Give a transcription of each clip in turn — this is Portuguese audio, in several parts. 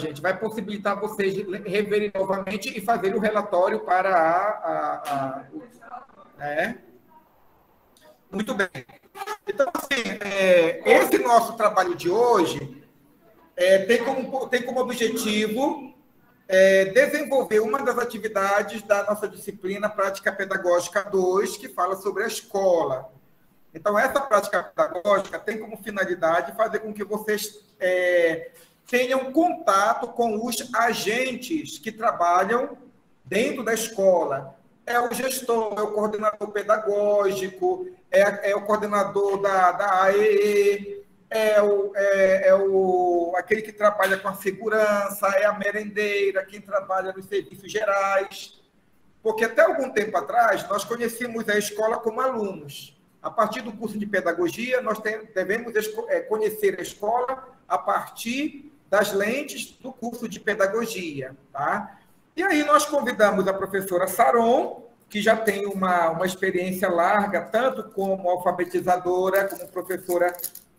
gente, vai possibilitar vocês reverem novamente e fazerem o relatório para Muito bem. Então, assim, esse nosso trabalho de hoje tem como objetivo desenvolver uma das atividades da nossa disciplina Prática Pedagógica 2, que fala sobre a escola. Então, essa prática pedagógica tem como finalidade fazer com que vocês tenham contato com os agentes que trabalham dentro da escola. É o gestor, é o coordenador pedagógico, é o coordenador da AEE, aquele que trabalha com a segurança, é a merendeira, quem trabalha nos serviços gerais. Porque até algum tempo atrás, nós conhecíamos a escola como alunos. A partir do curso de pedagogia, nós devemos conhecer a escola a partir das lentes do curso de pedagogia. Tá? E aí nós convidamos a professora Saron, que já tem uma experiência larga, tanto como alfabetizadora, como professora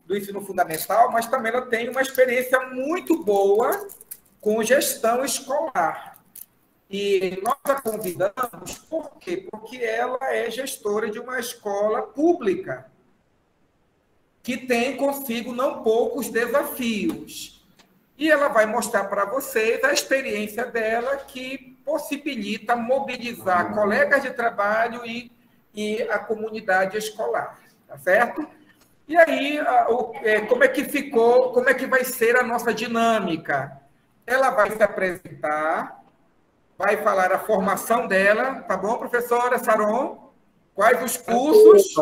do ensino fundamental, mas também ela tem uma experiência muito boa com gestão escolar. E nós a convidamos, por quê? Porque ela é gestora de uma escola pública, que tem consigo não poucos desafios. E ela vai mostrar para vocês a experiência dela, que possibilita mobilizar colegas de trabalho e a comunidade escolar, tá certo? E aí, como é que ficou, como é que vai ser a nossa dinâmica? Ela vai se apresentar, vai falar a formação dela, tá bom, professora Saron? Quais os cursos?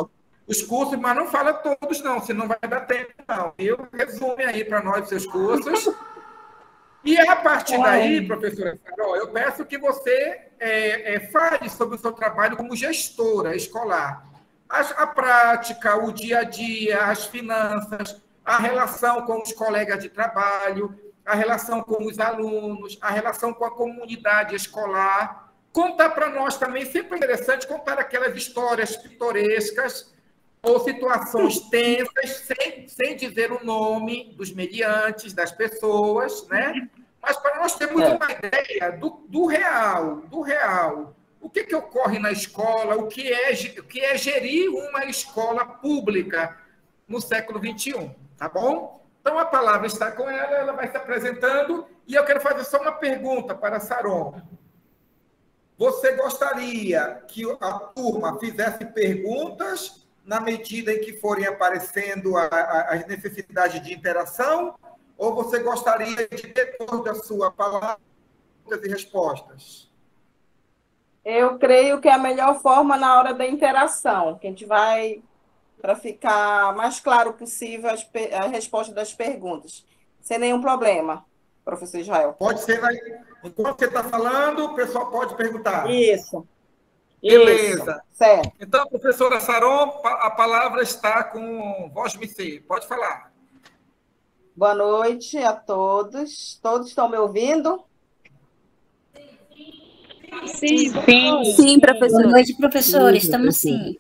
Os cursos, mas não fala todos, não, senão vai dar tempo, não. Resume aí para nós os seus cursos. E a partir daí, professora Carol, eu peço que você fale sobre o seu trabalho como gestora escolar. A prática, o dia a dia, as finanças, a relação com os colegas de trabalho, a relação com os alunos, a relação com a comunidade escolar. Contar para nós também, sempre é interessante contar aquelas histórias pitorescas ou situações tensas, sem dizer o nome dos mediantes, das pessoas, né? Mas para nós termos uma ideia do real. O que ocorre na escola, o que é gerir uma escola pública no século XXI, tá bom? Então, a palavra está com ela, ela vai se apresentando, e eu quero fazer só uma pergunta para a Saron. Você gostaria que a turma fizesse perguntas na medida em que forem aparecendo as necessidades de interação, ou você gostaria de, depois da sua palavra, perguntas e respostas? Eu creio que é a melhor forma na hora da interação, que a gente vai, para ficar mais claro possível, a resposta das perguntas. Sem nenhum problema, professor Israel. Pode ser, enquanto você está falando, o pessoal pode perguntar. Isso. Beleza. Isso, certo. Então, professora Saron, a palavra está com voz Missê. Pode falar. Boa noite a todos. Todos estão me ouvindo? Sim, professor. Boa noite, professora. Estamos sim.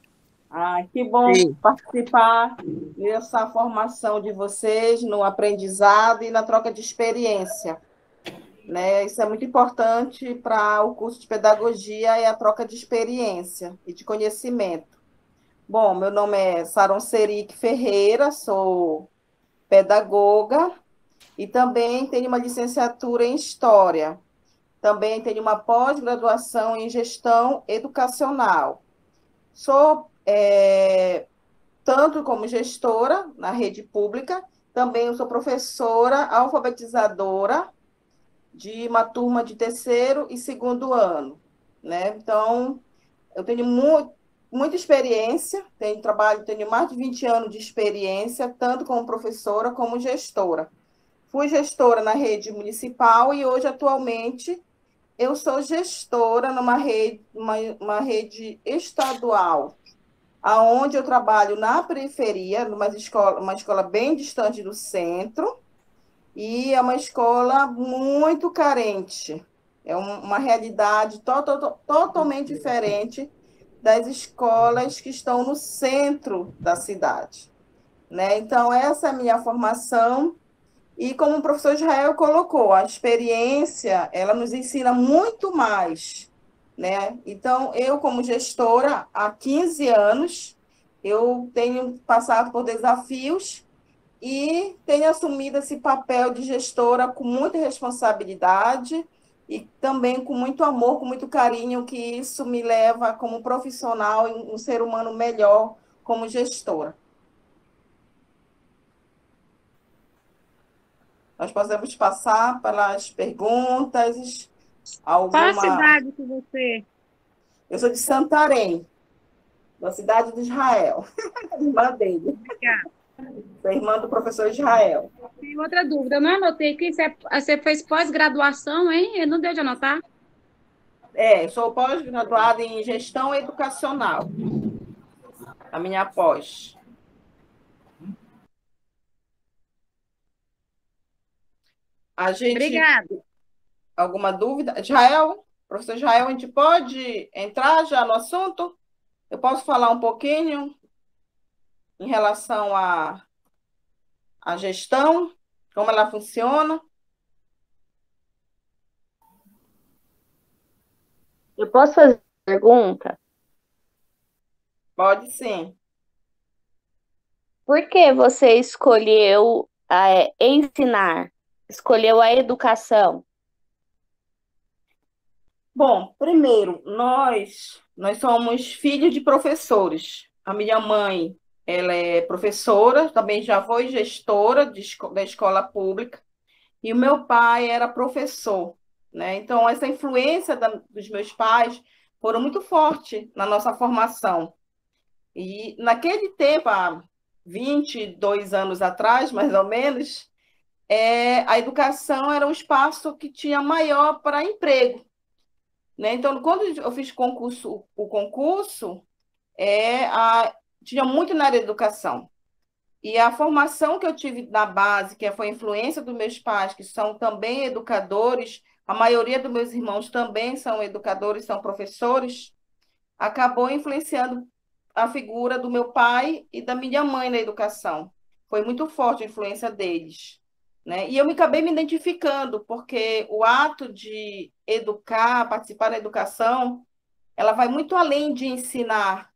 Que bom participar dessa formação de vocês no aprendizado e na troca de experiência. Né? Isso é muito importante para o curso de pedagogia, é a troca de experiência e de conhecimento. Bom, meu nome é Saron Seric Ferreira, sou pedagoga e também tenho uma licenciatura em História. Também tenho uma pós-graduação em Gestão Educacional. Sou tanto como gestora na rede pública, também eu sou professora alfabetizadora de uma turma de 3º e 2º ano, né? Então, eu tenho muita experiência, tenho mais de 20 anos de experiência, tanto como professora como gestora. Fui gestora na rede municipal e hoje, atualmente, eu sou gestora numa uma rede estadual, aonde eu trabalho na periferia, uma escola bem distante do centro, e é uma escola muito carente. É uma realidade totalmente diferente das escolas que estão no centro da cidade. Né? Então, essa é a minha formação, E como o professor Israel colocou, a experiência, ela nos ensina muito mais, né? Então, eu como gestora, há 15 anos, eu tenho passado por desafios e tenho assumido esse papel de gestora com muita responsabilidade e também com muito amor, com muito carinho, que isso me leva como profissional e um ser humano melhor como gestora. Nós podemos passar pelas perguntas, Qual a alguma... cidade que você... Eu sou de Santarém, da cidade de Israel, irmã dele. Obrigada. Sou irmã do professor Israel. Tem outra dúvida, eu não anotei aqui, você fez pós-graduação, hein? Não deu de anotar? Sou pós-graduada em gestão educacional, a minha pós. A gente... Obrigada. Alguma dúvida? Israel, professor Israel, a gente pode entrar já no assunto? Eu posso falar um pouquinho em relação à gestão, como ela funciona? Eu posso fazer uma pergunta? Pode sim. Por que você escolheu ensinar? Escolheu a educação? Bom, primeiro, nós somos filhos de professores. A minha mãe, ela é professora, também já foi gestora da escola pública, e o meu pai era professor, né? Então, essa influência dos meus pais foram muito forte na nossa formação. E naquele tempo, há 22 anos atrás, mais ou menos, a educação era um espaço que tinha maior para emprego, né? Então, quando eu fiz o concurso tinha muito na área de educação. E a formação que eu tive na base, que foi a influência dos meus pais, que são também educadores, a maioria dos meus irmãos também são educadores, são professores, acabou influenciando a figura do meu pai e da minha mãe na educação. Foi muito forte a influência deles, né? E eu acabei me identificando, porque o ato de educar, participar da educação, ela vai muito além de ensinar,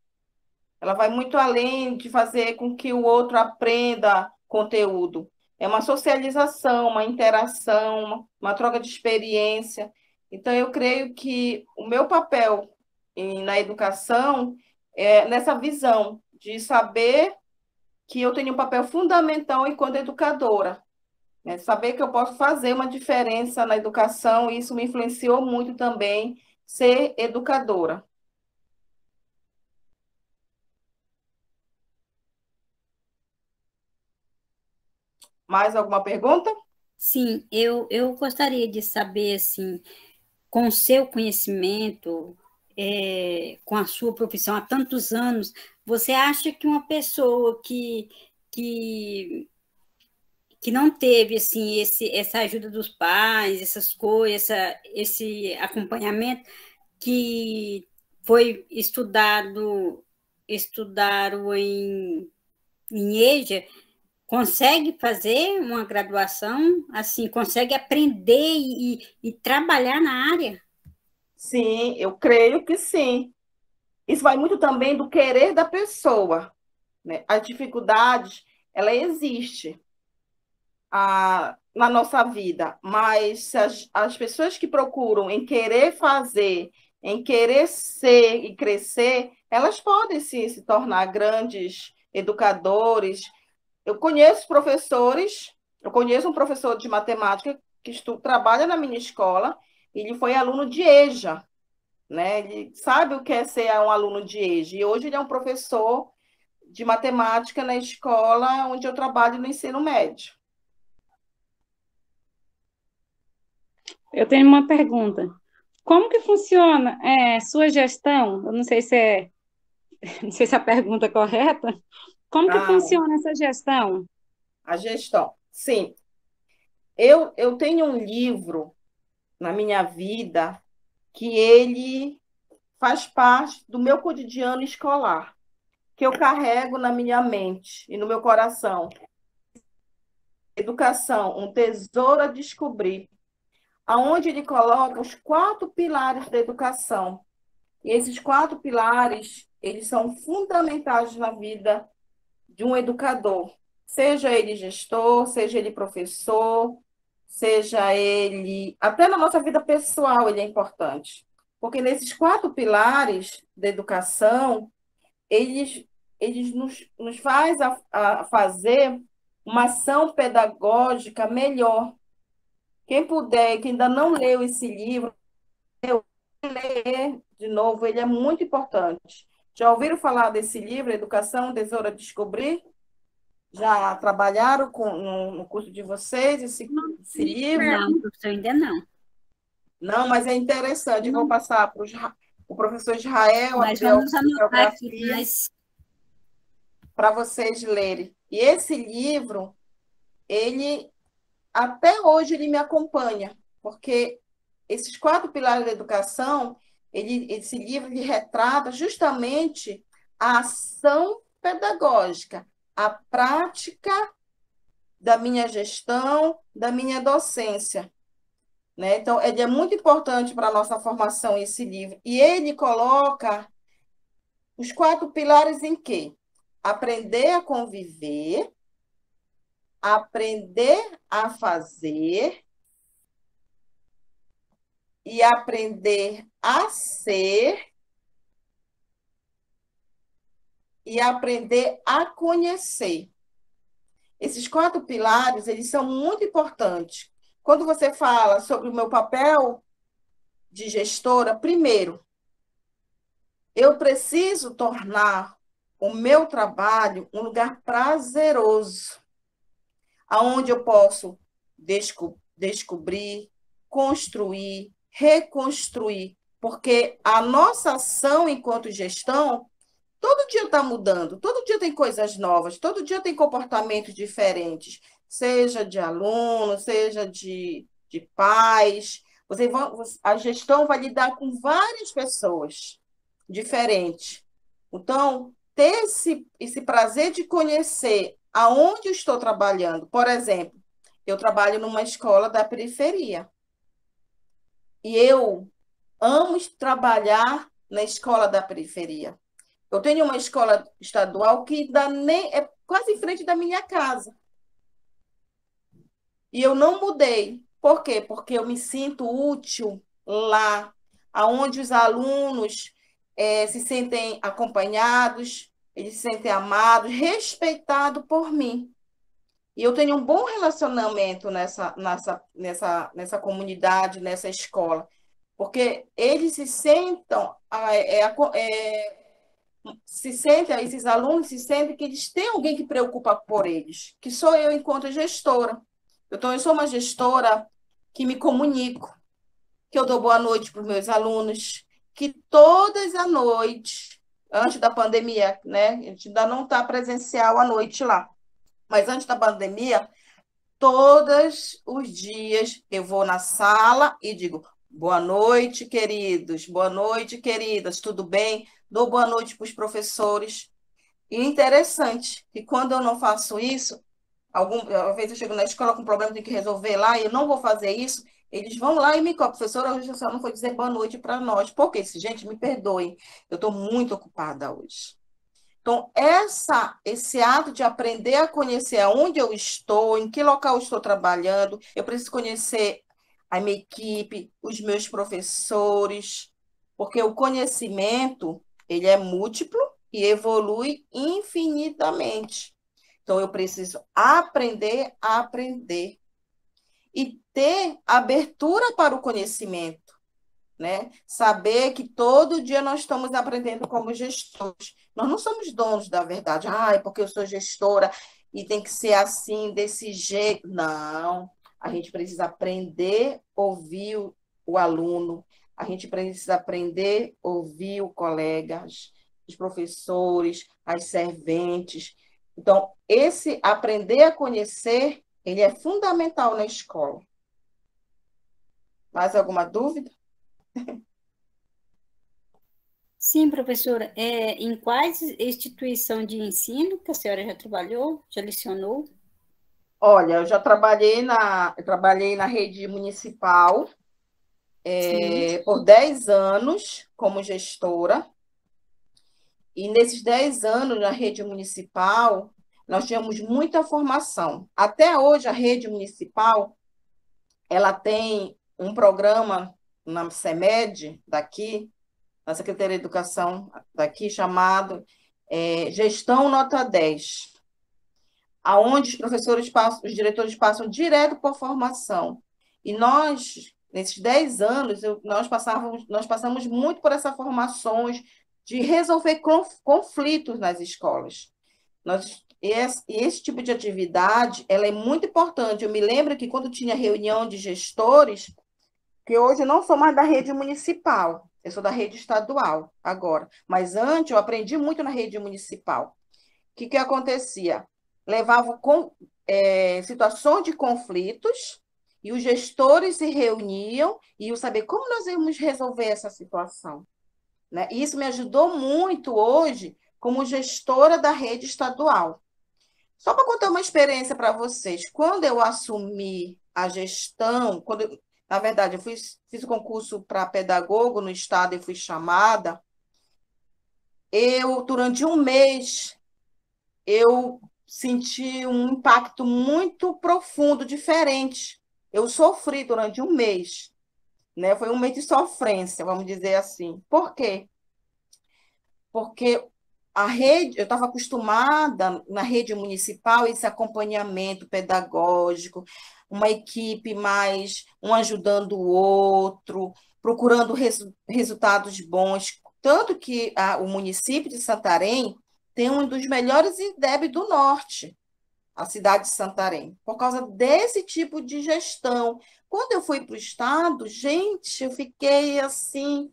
ela vai muito além de fazer com que o outro aprenda conteúdo. É uma socialização, uma interação, uma troca de experiência. Então, eu creio que o meu papel na educação é nessa visão de saber que eu tenho um papel fundamental enquanto educadora, né? Saber que eu posso fazer uma diferença na educação, e isso me influenciou muito também ser educadora. Mais alguma pergunta? Sim, eu gostaria de saber, assim, com o seu conhecimento, com a sua profissão há tantos anos, você acha que uma pessoa que, que não teve, assim, essa ajuda dos pais, essas coisas, esse acompanhamento, que foi estudado em EJA, consegue fazer uma graduação, assim, consegue aprender e trabalhar na área? Sim, eu creio que sim. Isso vai muito também do querer da pessoa, né? As dificuldades, ela existe na nossa vida, mas as pessoas que procuram em querer fazer, em querer ser e crescer, elas podem sim se tornar grandes educadores. Eu conheço professores, eu conheço um professor de matemática que trabalha na minha escola, e ele foi aluno de EJA, né? Ele sabe o que é ser um aluno de EJA, e hoje ele é um professor de matemática na escola onde eu trabalho no ensino médio. Eu tenho uma pergunta. Como que funciona sua gestão? Eu não sei se não sei se a pergunta é correta. Como que funciona essa gestão? A gestão. Sim. Eu tenho um livro na minha vida que ele faz parte do meu cotidiano escolar, que eu carrego na minha mente e no meu coração. Educação, um tesouro a descobrir, aonde ele coloca os 4 pilares da educação. E esses 4 pilares, eles são fundamentais na vida de um educador, seja ele gestor, seja ele professor, seja ele... Até na nossa vida pessoal ele é importante. Porque nesses 4 pilares da educação, eles nos faz a fazer uma ação pedagógica melhor. Quem puder, quem ainda não leu esse livro, ler de novo, ele é muito importante. Já ouviram falar desse livro, Educação, Tesouro a Descobrir? Já trabalharam no curso de vocês esse livro? Não, professor, ainda não. Não, mas é interessante. Eu vou passar para o professor Israel, mas vamos anotar aqui, para vocês lerem. E esse livro, ele até hoje ele me acompanha, porque esses 4 pilares da educação, esse livro ele retrata justamente a ação pedagógica, a prática da minha gestão, da minha docência. Né? Então, ele é muito importante para a nossa formação, esse livro. E ele coloca os 4 pilares em quê? Aprender a conviver, aprender a fazer e aprender a ser e aprender a conhecer. Esses 4 pilares, eles são muito importantes. Quando você fala sobre o meu papel de gestora, primeiro, eu preciso tornar o meu trabalho um lugar prazeroso, onde eu posso descobrir, construir, reconstruir, porque a nossa ação enquanto gestão, todo dia está mudando, todo dia tem coisas novas, todo dia tem comportamentos diferentes, seja de aluno, seja de pais. A gestão vai lidar com várias pessoas diferentes. Então, ter esse prazer de conhecer aonde eu estou trabalhando. Por exemplo, eu trabalho numa escola da periferia. E eu amo trabalhar na escola da periferia. Eu tenho uma escola estadual que é quase em frente da minha casa. E eu não mudei. Por quê? Porque eu me sinto útil lá, onde os alunos se sentem acompanhados, eles se sentem amados, respeitados por mim. E eu tenho um bom relacionamento nessa comunidade, nessa escola, porque eles se sentam, esses alunos se sentem que eles têm alguém que preocupa por eles, que sou eu enquanto gestora. Então, eu sou uma gestora que me comunico, que eu dou boa noite para os meus alunos, que todas as noites, antes da pandemia, né? A gente ainda não está presencial à noite lá, mas antes da pandemia, todos os dias eu vou na sala e digo: boa noite, queridos, boa noite, queridas, tudo bem? Dou boa noite para os professores. E interessante que quando eu não faço isso, às vezes eu chego na escola com um problema, tenho que resolver lá, e eu não vou fazer isso, eles vão lá e me cobram: professora, hoje a senhora não foi dizer boa noite para nós. Por quê? Gente, me perdoem, eu estou muito ocupada hoje. Então, esse ato de aprender a conhecer aonde eu estou, em que local eu estou trabalhando, eu preciso conhecer a minha equipe, os meus professores, porque o conhecimento, ele é múltiplo e evolui infinitamente. Então, eu preciso aprender a aprender e ter abertura para o conhecimento, né? Saber que todo dia nós estamos aprendendo como gestores. Nós não somos donos da verdade. Porque eu sou gestora e tem que ser assim, desse jeito. Não. A gente precisa aprender a ouvir o aluno. A gente precisa aprender a ouvir o colega, os professores, as serventes. Então, esse aprender a conhecer, ele é fundamental na escola. Mais alguma dúvida? Sim, professora. Em quais instituições de ensino que a senhora já trabalhou, já lecionou? Olha, eu trabalhei na rede municipal por 10 anos como gestora, e nesses 10 anos na rede municipal, nós tínhamos muita formação. Até hoje, a rede municipal, ela tem um programa na CEMED daqui, na Secretaria de Educação daqui, chamado Gestão Nota 10, aonde os professores passam, os diretores passam direto por formação. E nós, nesses 10 anos, nós passamos muito por essas formações de resolver conflitos nas escolas. Esse tipo de atividade, ela é muito importante. Eu me lembro que quando tinha reunião de gestores, que hoje eu não sou mais da rede municipal, eu sou da rede estadual agora, mas antes eu aprendi muito na rede municipal. O que acontecia? Levava situações de conflitos e os gestores se reuniam e iam saber como nós íamos resolver essa situação, né? E isso me ajudou muito hoje como gestora da rede estadual. Só para contar uma experiência para vocês, quando eu assumi a gestão, na verdade, eu fiz o concurso para pedagogo no estado e fui chamada, durante um mês, eu senti um impacto muito profundo, diferente. Eu sofri durante um mês, né? Foi um mês de sofrência, vamos dizer assim. Por quê? Porque eu estava acostumada na rede municipal, esse acompanhamento pedagógico, uma equipe mais, um ajudando o outro, procurando resultados bons. Tanto que o município de Santarém tem um dos melhores IDEB do norte, a cidade de Santarém, por causa desse tipo de gestão. Quando eu fui para o estado, gente, eu fiquei assim,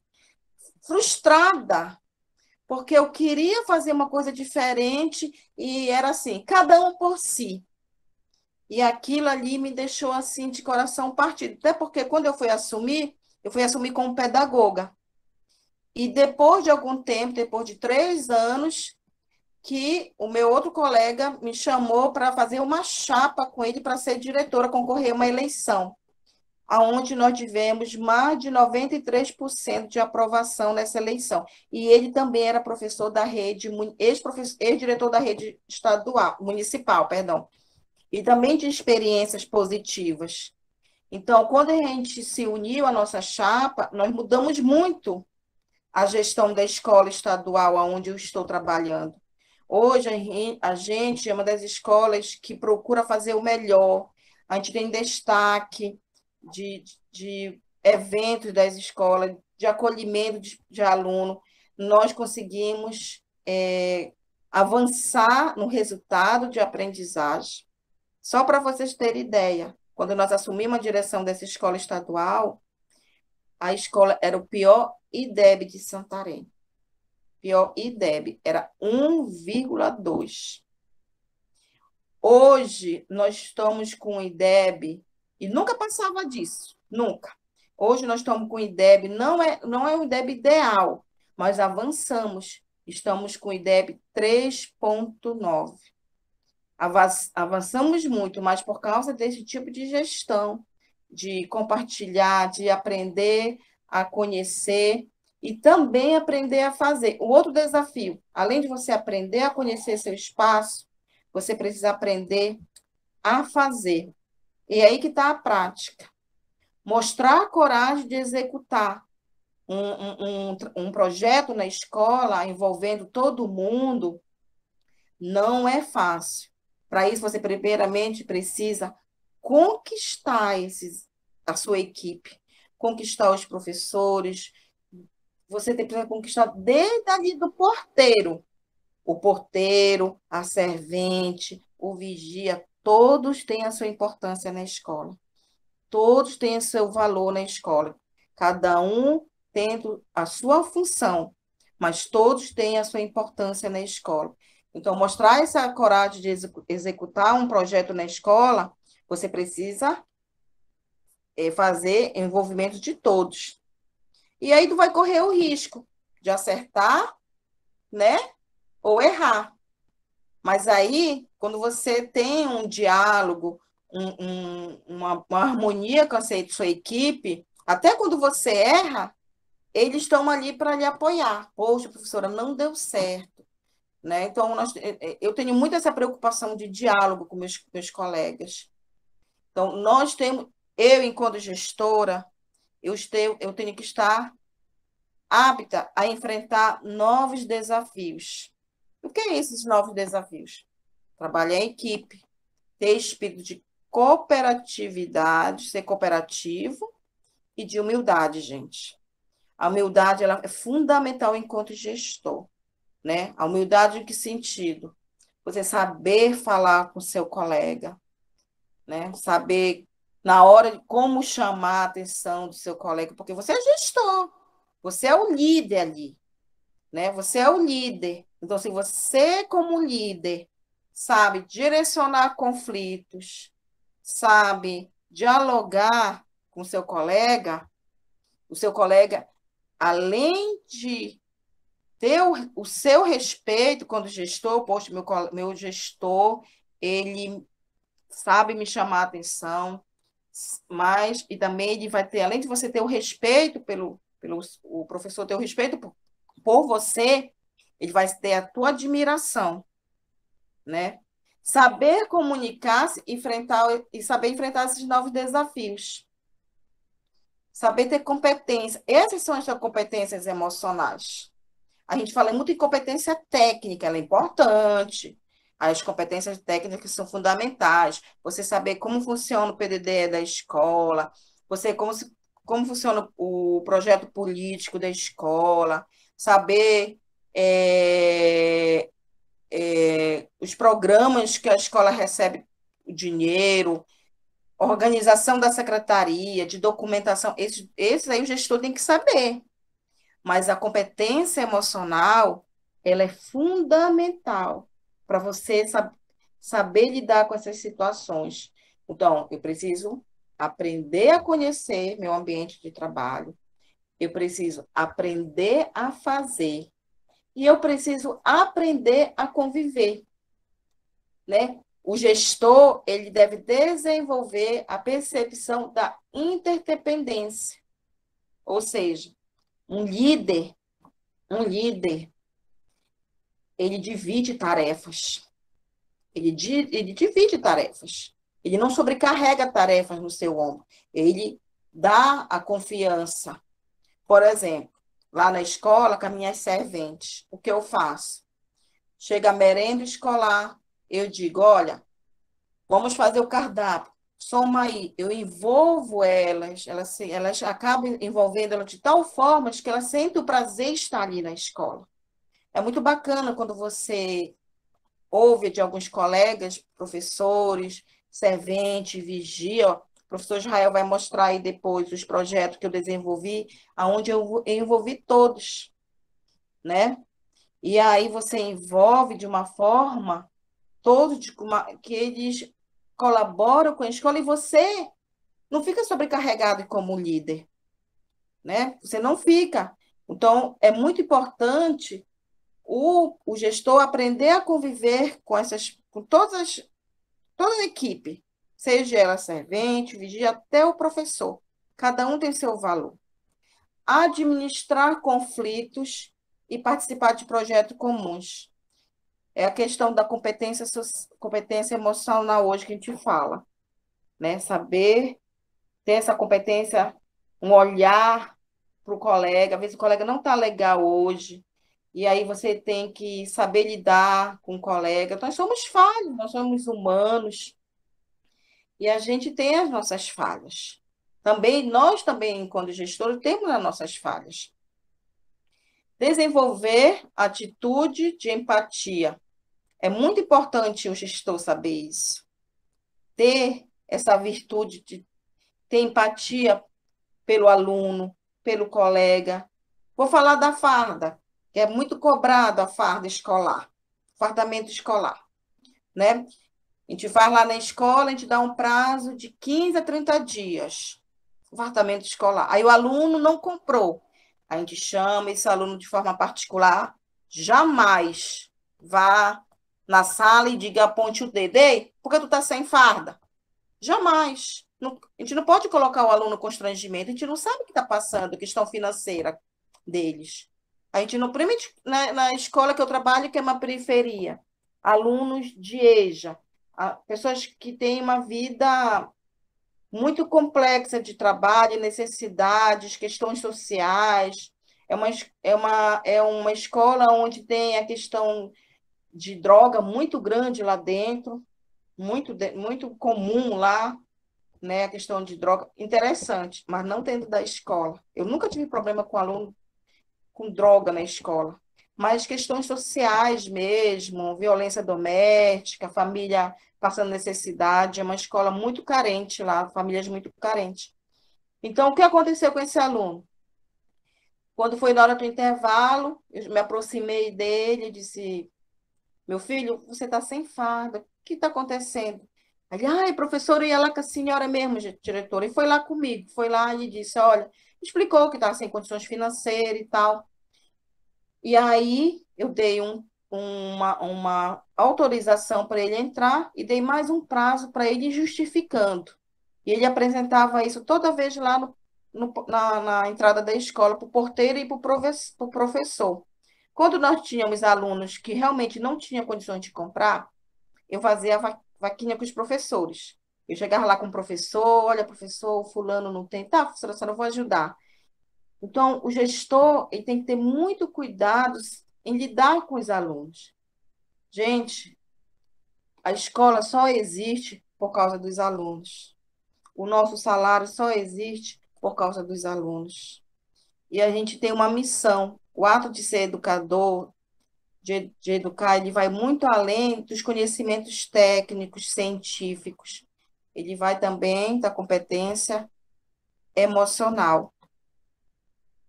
frustrada, porque eu queria fazer uma coisa diferente e era assim, cada um por si. E aquilo ali me deixou assim, de coração partido. Até porque quando eu fui assumir como pedagoga. E depois de algum tempo, depois de 3 anos, que o meu outro colega me chamou para fazer uma chapa com ele para ser diretora, concorrer a uma eleição, onde nós tivemos mais de 93% de aprovação nessa eleição. E ele também era professor da rede, ex-diretor da rede municipal, perdão, e também de experiências positivas. Então, quando a gente se uniu à nossa chapa, nós mudamos muito a gestão da escola estadual onde eu estou trabalhando. Hoje, a gente é uma das escolas que procura fazer o melhor. A gente tem destaque de eventos das escolas, de acolhimento de aluno. Nós conseguimos avançar no resultado de aprendizagem. Só para vocês terem ideia, quando nós assumimos a direção dessa escola estadual, a escola era o pior IDEB de Santarém. Pior IDEB, era 1,2. Hoje, nós estamos com o IDEB, e nunca passava disso, nunca. Hoje, nós estamos com o IDEB, não é o IDEB ideal, mas avançamos. Estamos com o IDEB 3,9. Avançamos muito, mas por causa desse tipo de gestão, de compartilhar, de aprender a conhecer, e também aprender a fazer. O outro desafio, além de você aprender a conhecer seu espaço, você precisa aprender a fazer. E é aí que está a prática. Mostrar a coragem de executar um projeto na escola envolvendo todo mundo não é fácil. Para isso, você primeiramente precisa conquistar a sua equipe, conquistar os professores. Você precisa conquistar desde ali do porteiro. O porteiro, a servente, o vigia, todos têm a sua importância na escola. Todos têm o seu valor na escola. Cada um tendo a sua função, mas todos têm a sua importância na escola. Então, mostrar essa coragem de executar um projeto na escola, você precisa fazer envolvimento de todos. E aí tu vai correr o risco de acertar, né? Ou errar. Mas aí, quando você tem um diálogo, uma harmonia com a sua equipe, até quando você erra, eles estão ali para lhe apoiar. Poxa, professora, não deu certo. Né? Então, eu tenho muito essa preocupação de diálogo com meus colegas. Então, nós temos, eu, enquanto gestora, eu tenho que estar apta a enfrentar novos desafios. O que é esses novos desafios? Trabalhar em equipe, ter espírito de cooperatividade, ser cooperativo e de humildade, gente. A humildade ela é fundamental enquanto gestor, né? A humildade em que sentido? Você saber falar com seu colega, né? Saber na hora de como chamar a atenção do seu colega, porque você é gestor, você é o líder ali, né? Você é o líder. Então, se você, como líder, sabe direcionar conflitos, sabe dialogar com o seu colega, além de ter o seu respeito quando gestor, poxa, meu gestor, ele sabe me chamar a atenção, mas, e também ele vai ter, além de você ter o respeito o professor ter o respeito por você, ele vai ter a tua admiração, né? Saber comunicar-se e saber enfrentar esses novos desafios. Saber ter competência. Essas são as competências emocionais. A gente fala muito em competência técnica, ela é importante. As competências técnicas são fundamentais. Você saber como funciona o PDD da escola, como funciona o projeto político da escola, saber os programas que a escola recebe o dinheiro, organização da secretaria, de documentação, esses aí o gestor tem que saber. Mas a competência emocional, ela é fundamental para você saber lidar com essas situações. Então, eu preciso aprender a conhecer meu ambiente de trabalho, eu preciso aprender a fazer, e eu preciso aprender a conviver, né? O gestor, ele deve desenvolver a percepção da interdependência, ou seja, um líder, ele divide tarefas. Ele divide tarefas. Ele não sobrecarrega tarefas no seu ombro. Ele dá a confiança. Por exemplo, lá na escola, com as minhas serventes, o que eu faço? Chega a merenda escolar, eu digo, olha, vamos fazer o cardápio. Soma aí, eu envolvo elas acabam envolvendo elas de tal forma que elas sentem o prazer de estar ali na escola. É muito bacana quando você ouve de alguns colegas, professores, servente, vigia. O professor Israel vai mostrar aí depois os projetos que eu desenvolvi, onde eu envolvi todos, né? E aí você envolve de uma forma todos que eles colaboram com a escola e você não fica sobrecarregado como líder, né? Você não fica. Então, é muito importante o gestor aprender a conviver com toda a equipe, seja ela servente, vigia, até o professor. Cada um tem seu valor. Administrar conflitos e participar de projetos comuns. É a questão da competência emocional hoje que a gente fala, né? Saber ter essa competência, um olhar para o colega, às vezes o colega não está legal hoje, e aí você tem que saber lidar com o colega. Nós somos falhos, nós somos humanos, e a gente tem as nossas falhas. Nós também, quando gestores, temos as nossas falhas. Desenvolver atitude de empatia. É muito importante o gestor saber isso. Ter essa virtude de ter empatia pelo aluno, pelo colega. Vou falar da farda, que é muito cobrado a farda escolar, fardamento escolar, né? A gente faz lá na escola, a gente dá um prazo de 15 a 30 dias, o fardamento escolar. Aí o aluno não comprou. A gente chama esse aluno de forma particular, jamais vá na sala e diga, aponte o dedo, ei, por que tu tá sem farda? Jamais. A gente não pode colocar o aluno no constrangimento, a gente não sabe o que está passando, a questão financeira deles. A gente não, principalmente na escola que eu trabalho, que é uma periferia, alunos de EJA, pessoas que têm uma vida muito complexa de trabalho, necessidades, questões sociais. É uma escola onde tem a questão de droga muito grande lá dentro, muito comum lá, né? A questão de droga, interessante, mas não dentro da escola. Eu nunca tive problema com aluno com droga na escola, mas questões sociais mesmo, violência doméstica, família passando necessidade, é uma escola muito carente lá, famílias muito carentes. Então, o que aconteceu com esse aluno? Quando foi na hora do intervalo, eu me aproximei dele e disse, meu filho, você está sem farda, o que está acontecendo? Ele, ai, professora, ia lá com a senhora mesmo, diretora, e foi lá comigo, foi lá e disse, olha, explicou que estava sem condições financeiras e tal. E aí eu dei uma autorização para ele entrar e dei mais um prazo para ele justificando. E ele apresentava isso toda vez lá na entrada da escola, para o porteiro e para o professor. Quando nós tínhamos alunos que realmente não tinham condições de comprar, eu fazia a vaquinha com os professores. Eu chegava lá com o professor, olha, professor, fulano não tem. Tá, professora, eu vou ajudar. Então, o gestor ele tem que ter muito cuidado em lidar com os alunos. Gente, a escola só existe por causa dos alunos. O nosso salário só existe por causa dos alunos. E a gente tem uma missão. O ato de ser educador, de educar, ele vai muito além dos conhecimentos técnicos, científicos. Ele vai também da competência emocional.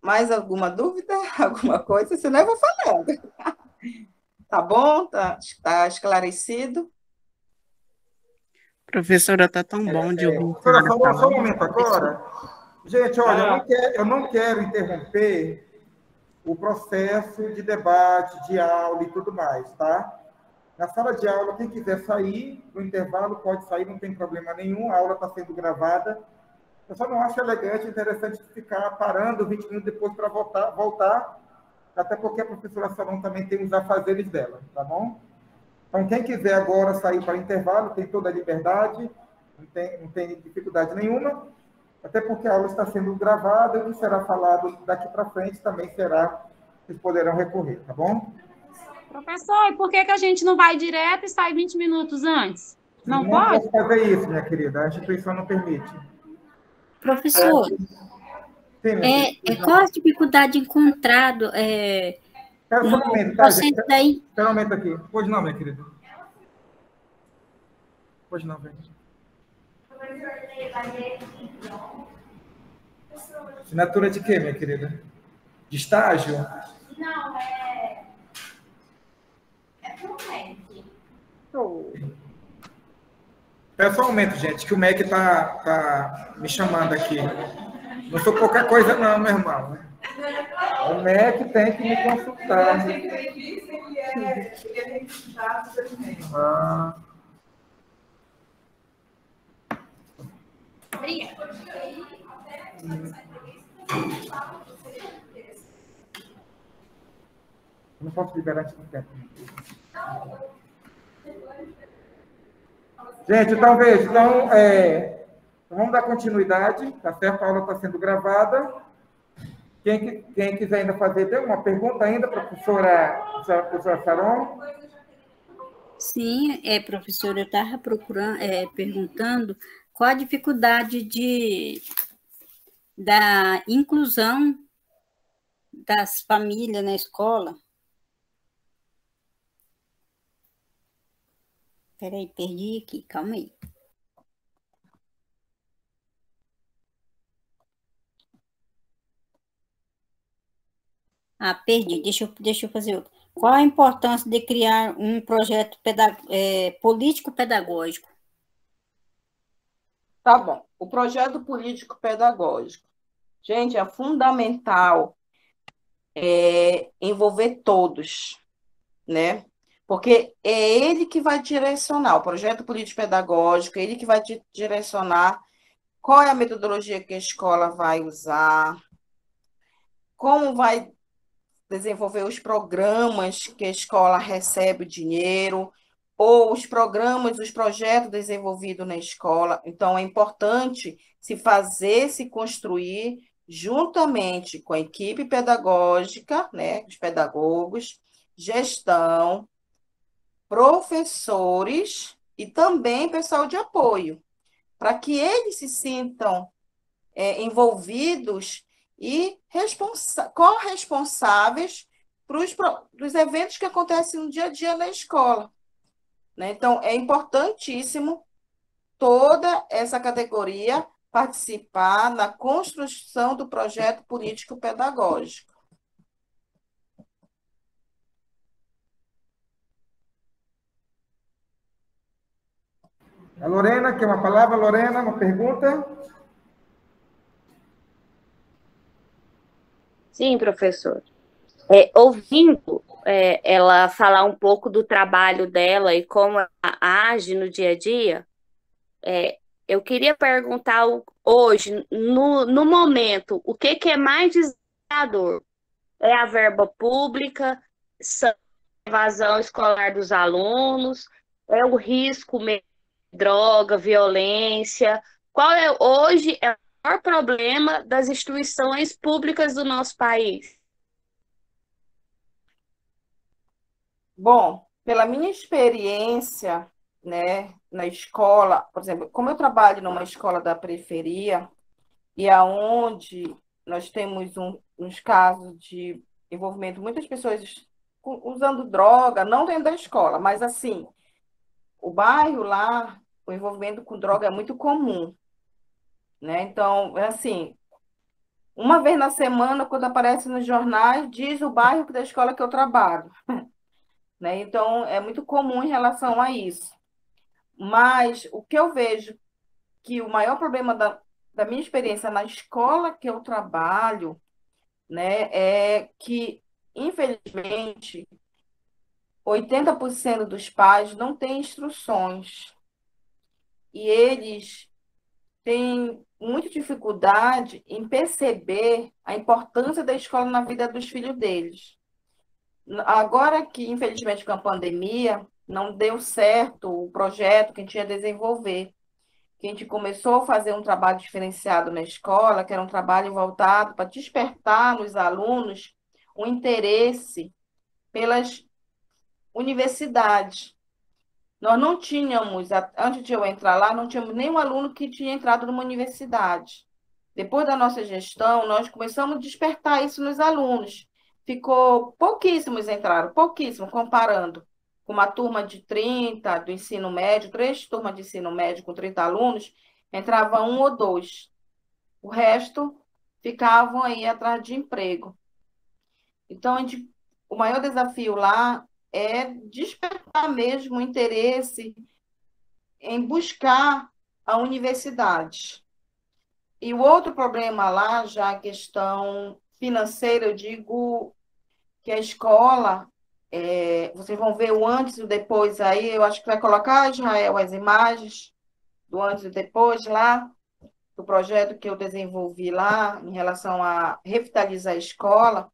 Mais alguma dúvida? Alguma coisa? Senão eu vou falando. Tá bom? Tá esclarecido? Professora, tá tão bom de ouvir. Professora, só um momento agora. Gente, olha, eu não quero interromper o processo de debate, de aula e tudo mais, tá? Na sala de aula, quem quiser sair, no intervalo pode sair, não tem problema nenhum, a aula está sendo gravada. Eu só não acho elegante, interessante ficar parando 20 minutos depois para voltar, até porque a professora Salom também tem os afazeres dela, tá bom? Então, quem quiser agora sair para intervalo, tem toda a liberdade, não tem dificuldade nenhuma, até porque a aula está sendo gravada e o que será falado daqui para frente também será, vocês poderão recorrer, tá bom? Professor, e por que a gente não vai direto e sai 20 minutos antes? Não pode? Não posso fazer isso, minha querida, a instituição não permite. Professor, qual a dificuldade encontrada Espera só um momento, tá, gente? Espera um momento aqui. Pode não, minha querida. Pode não, velho. Assinatura de quê, minha querida? De estágio? Não, é pro MEC. Espera só um momento, gente, que o MEC tá me chamando aqui. Não sou pouca coisa não, meu irmão. O MEC tem que me consultar. Obrigada. Eu não posso liberar antes do tempo. Gente, talvez, então, vamos dar continuidade, tá certo? A aula está sendo gravada. Quem quiser ainda fazer, tem uma pergunta ainda, professora Saron? Sim, professora, eu estava perguntando qual a dificuldade da inclusão das famílias na escola. Espera aí, perdi aqui, calma aí. Perdi, deixa eu fazer outro. Qual a importância de criar um projeto político-pedagógico? Tá bom. O projeto político-pedagógico. Gente, é fundamental envolver todos, né? porque é ele que vai direcionar o projeto político-pedagógico, é ele que vai direcionar qual é a metodologia que a escola vai usar, como vai desenvolver os programas que a escola recebe o dinheiro, ou os programas, os projetos desenvolvidos na escola. Então, é importante se fazer, se construir, juntamente com a equipe pedagógica, né, os pedagogos, gestão, professores e também pessoal de apoio, para que eles se sintam envolvidos e corresponsáveis dos eventos que acontecem no dia a dia na escola. Né? Então, é importantíssimo toda essa categoria participar na construção do projeto político-pedagógico. A Lorena, quer uma palavra, Lorena? Uma pergunta? Sim, professor. Ouvindo ela falar um pouco do trabalho dela e como ela age no dia a dia, eu queria perguntar hoje, no momento, o que é mais desafiador? É a verba pública, a evasão escolar dos alunos, é o risco mesmo de droga, violência? Qual hoje é o maior problema das instituições públicas do nosso país? Bom, pela minha experiência, né, na escola, por exemplo, como eu trabalho numa escola da periferia, e aonde nós temos uns casos de envolvimento, muitas pessoas usando droga, não dentro da escola, mas assim, o bairro lá, o envolvimento com droga é muito comum, né? Então, é assim, uma vez na semana, quando aparece nos jornais, diz o bairro da escola que eu trabalho, né? Então, é muito comum em relação a isso. Mas o que eu vejo que o maior problema da minha experiência na escola que eu trabalho, né, é que, infelizmente, 80% dos pais não têm instruções e eles têm muita dificuldade em perceber a importância da escola na vida dos filhos deles. Agora que, infelizmente, com a pandemia, não deu certo o projeto que a gente ia desenvolver, que a gente começou a fazer um trabalho diferenciado na escola, que era um trabalho voltado para despertar nos alunos o interesse pelas universidades. Nós não tínhamos, antes de eu entrar lá, não tínhamos nenhum aluno que tinha entrado numa universidade. Depois da nossa gestão, nós começamos a despertar isso nos alunos. Ficou pouquíssimos entraram, pouquíssimos, comparando com uma turma de 30 do ensino médio, 3 turmas de ensino médio com 30 alunos, entrava 1 ou 2. O resto ficavam aí atrás de emprego. Então, o maior desafio lá é despertar mesmo o interesse em buscar a universidade. E o outro problema lá, já a questão financeira, eu digo que a escola, vocês vão ver o antes e o depois aí, eu acho que vai colocar, Israel, as imagens do antes e depois lá, do projeto que eu desenvolvi lá, em relação a revitalizar a escola.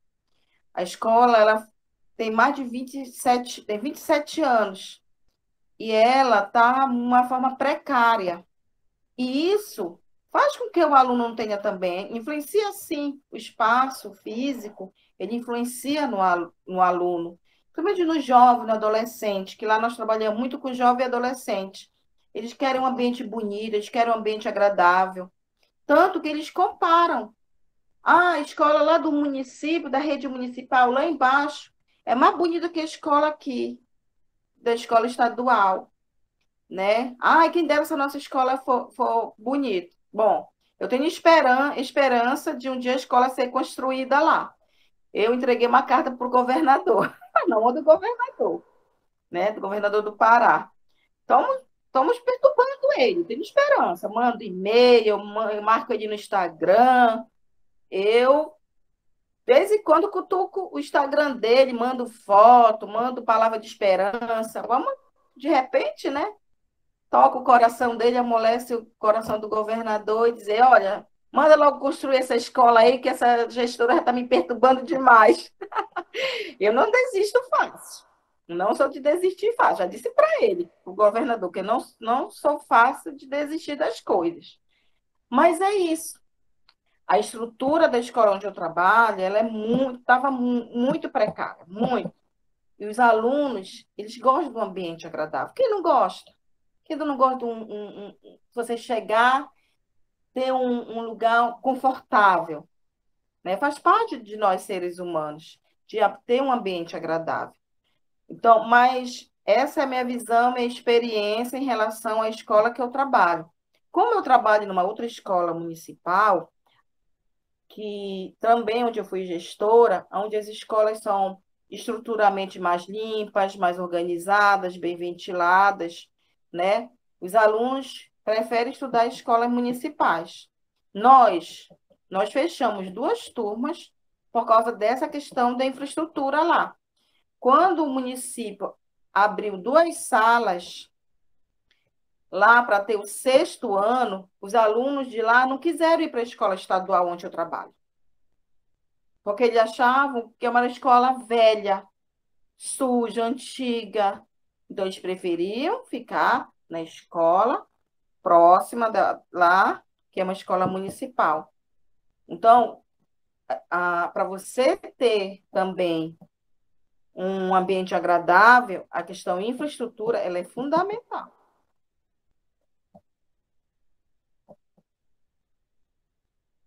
A escola, ela tem mais de 27 anos, e ela está de uma forma precária. E isso faz com que o aluno não tenha também, influencia sim, o espaço físico, ele influencia no aluno, principalmente no jovem, no adolescente, que lá nós trabalhamos muito com jovem e adolescente. Eles querem um ambiente bonito, eles querem um ambiente agradável, tanto que eles comparam. A escola lá do município, da rede municipal, lá embaixo, é mais bonita que a escola aqui, da escola estadual, né? Quem dera se a nossa escola for bonita. Bom, eu tenho esperança de um dia a escola ser construída lá. Eu entreguei uma carta para o governador, não do governador, né? Do governador do Pará. Estamos perturbando ele, tenho esperança. Mando e-mail, eu marco ele no Instagram. Eu De vez em quando cutuco o Instagram dele, mando foto, mando palavra de esperança. Vamos, de repente, né? Toca o coração dele, amolece o coração do governador e dizer, olha, manda logo construir essa escola aí, que essa gestora já está me perturbando demais. Eu não desisto fácil. Não sou de desistir fácil. Já disse para ele, o governador, que eu não sou fácil de desistir das coisas. Mas é isso. A estrutura da escola onde eu trabalho, ela estava muito precária, muito. E os alunos, eles gostam do ambiente agradável. Quem não gosta? Quem não gosta de você chegar, ter um lugar confortável, né? Faz parte de nós, seres humanos, de ter um ambiente agradável. Então, mas essa é a minha visão, minha experiência em relação à escola que eu trabalho. Como eu trabalho numa outra escola municipal, que também onde eu fui gestora, onde as escolas são estruturalmente mais limpas, mais organizadas, bem ventiladas, né? Os alunos preferem estudar em escolas municipais. Nós fechamos 2 turmas por causa dessa questão da infraestrutura lá. Quando o município abriu 2 salas lá para ter o 6º ano, os alunos de lá não quiseram ir para a escola estadual onde eu trabalho. Porque eles achavam que é uma escola velha, suja, antiga. Então, eles preferiam ficar na escola próxima lá, que é uma escola municipal. Então, para você ter também um ambiente agradável, a questão infraestrutura, ela é fundamental.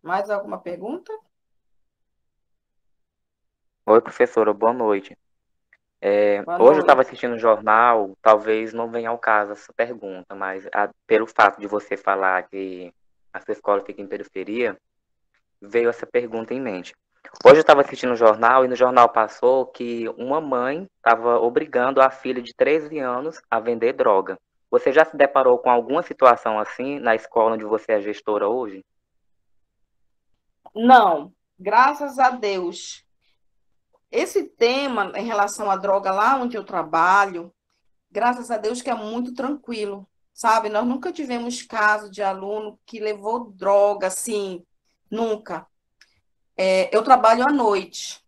Mais alguma pergunta? Oi, professora, boa noite. Boa Hoje eu noite. estava assistindo o jornal, talvez não venha ao caso essa pergunta, mas pelo fato de você falar que a sua escola fica em periferia, veio essa pergunta em mente. Hoje eu estava assistindo o jornal e no jornal passou que uma mãe estava obrigando a filha de 13 anos a vender droga. Você já se deparou com alguma situação assim na escola onde você é gestora hoje? Não, graças a Deus. Esse tema em relação à droga lá onde eu trabalho, graças a Deus que é muito tranquilo, sabe? Nós nunca tivemos caso de aluno que levou droga, assim, nunca. Eu trabalho à noite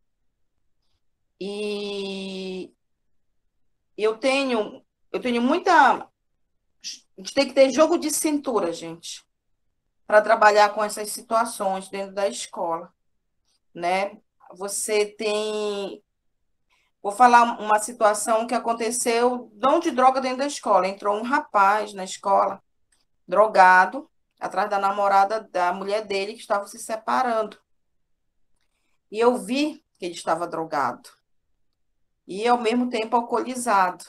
e eu tenho muita... A gente tem que ter jogo de cintura, gente, para trabalhar com essas situações dentro da escola, né? Você tem... Vou falar uma situação que aconteceu, não de droga dentro da escola. Entrou um rapaz na escola, drogado, atrás da namorada da mulher dele, que estava se separando. E eu vi que ele estava drogado. E, ao mesmo tempo, alcoolizado.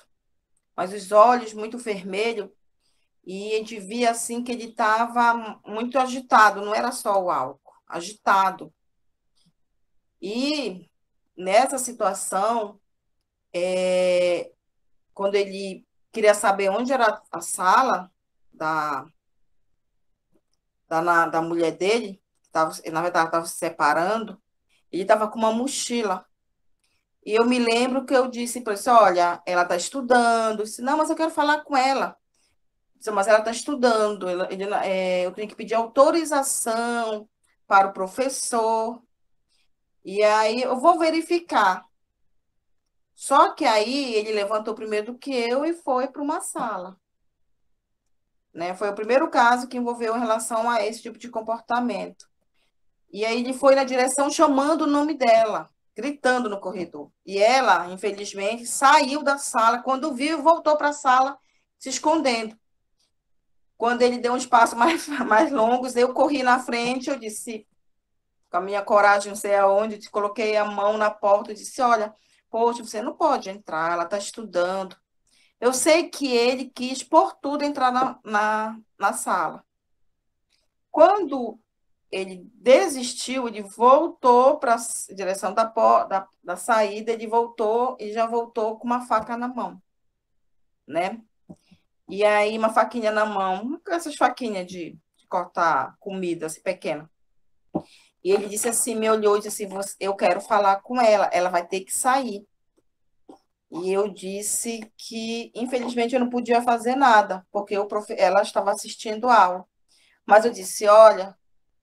Mas os olhos muito vermelhos. E a gente via, assim, que ele estava muito agitado. Não era só o álcool, agitado. E, nessa situação... quando ele queria saber onde era a sala da mulher dele, na verdade, estava se separando, ele estava com uma mochila. E eu me lembro que eu disse para ele, olha, ela está estudando. Eu disse, não, mas eu quero falar com ela. Eu disse, mas ela está estudando, eu tenho que pedir autorização para o professor. E aí eu vou verificar. Só que aí ele levantou primeiro do que eu e foi para uma sala. Né? Foi o primeiro caso que envolveu em relação a esse tipo de comportamento. E aí ele foi na direção chamando o nome dela, gritando no corredor. E ela, infelizmente, saiu da sala. Quando viu, voltou para a sala, se escondendo. Quando ele deu uns passos mais longos, eu corri na frente, eu disse, com a minha coragem, não sei aonde, eu coloquei a mão na porta e disse, olha... Poxa, você não pode entrar, ela está estudando. Eu sei que ele quis por tudo entrar na sala. Quando ele desistiu, ele voltou para a direção da saída, ele voltou e já voltou com uma faca na mão, né? E aí, uma faquinha na mão, essas faquinhas de cortar comida, assim, pequena. E ele disse assim, me olhou e disse assim, eu quero falar com ela vai ter que sair. E eu disse que, infelizmente, eu não podia fazer nada, porque ela estava assistindo aula. Mas eu disse, olha,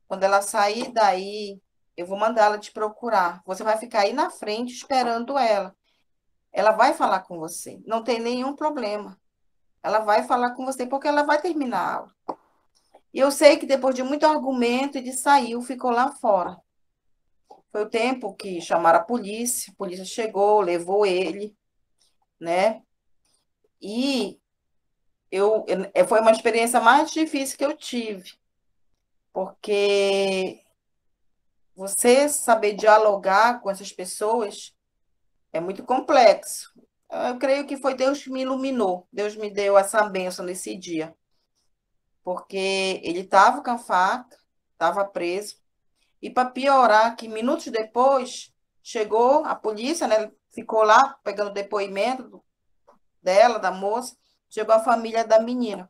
quando ela sair daí, eu vou mandar ela te procurar. Você vai ficar aí na frente esperando ela. Ela vai falar com você. Não tem nenhum problema. Ela vai falar com você porque ela vai terminar a aula. E eu sei que depois de muito argumento, ele saiu, ficou lá fora. Foi o tempo que chamaram a polícia chegou, levou ele, né? E foi uma experiência mais difícil que eu tive, porque você saber dialogar com essas pessoas é muito complexo. Eu creio que foi Deus que me iluminou, Deus me deu essa bênção nesse dia, porque ele estava com a faca, estava preso, e para piorar, que minutos depois chegou a polícia, né? Ficou lá pegando depoimento dela, da moça, chegou a família da menina.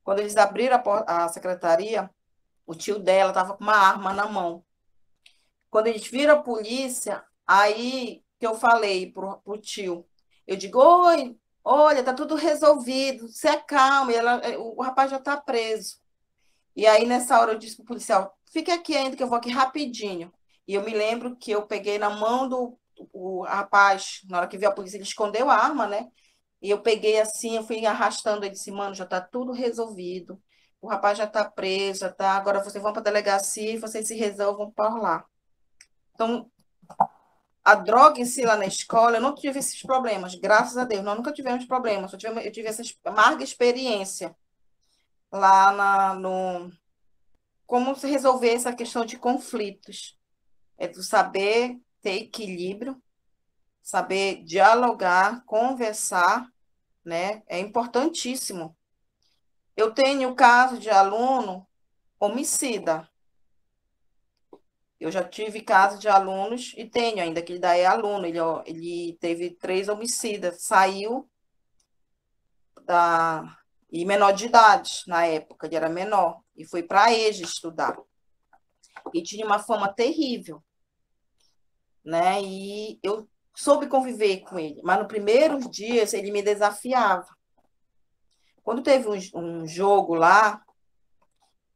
Quando eles abriram a secretaria, o tio dela estava com uma arma na mão. Quando eles viram a polícia, aí que eu falei pro tio, eu digo, oi, olha, tá tudo resolvido, se acalme, o rapaz já está preso. E aí, nessa hora, eu disse pro policial, fique aqui ainda, que eu vou aqui rapidinho. E eu me lembro que eu peguei na mão o rapaz, na hora que viu a polícia, ele escondeu a arma, né? E eu peguei assim, eu fui arrastando, ele disse, mano, já está tudo resolvido, o rapaz já está preso, já tá, agora vocês vão para a delegacia e vocês se resolvam por lá. Então, a droga em si lá na escola, eu não tive esses problemas, graças a Deus, nós nunca tivemos problemas, eu tive essa amarga experiência lá como se resolver essa questão de conflitos. É do saber ter equilíbrio, saber dialogar, conversar, né? É importantíssimo. Eu tenho o caso de aluno homicida. Eu já tive caso de alunos, e tenho ainda, que ele daí é aluno, ele teve 3 homicidas, saiu e menor de idade, na época, ele era menor, e foi para a EJA estudar. E tinha uma fama terrível, né? E eu soube conviver com ele, mas nos primeiros dias ele me desafiava. Quando teve um jogo lá,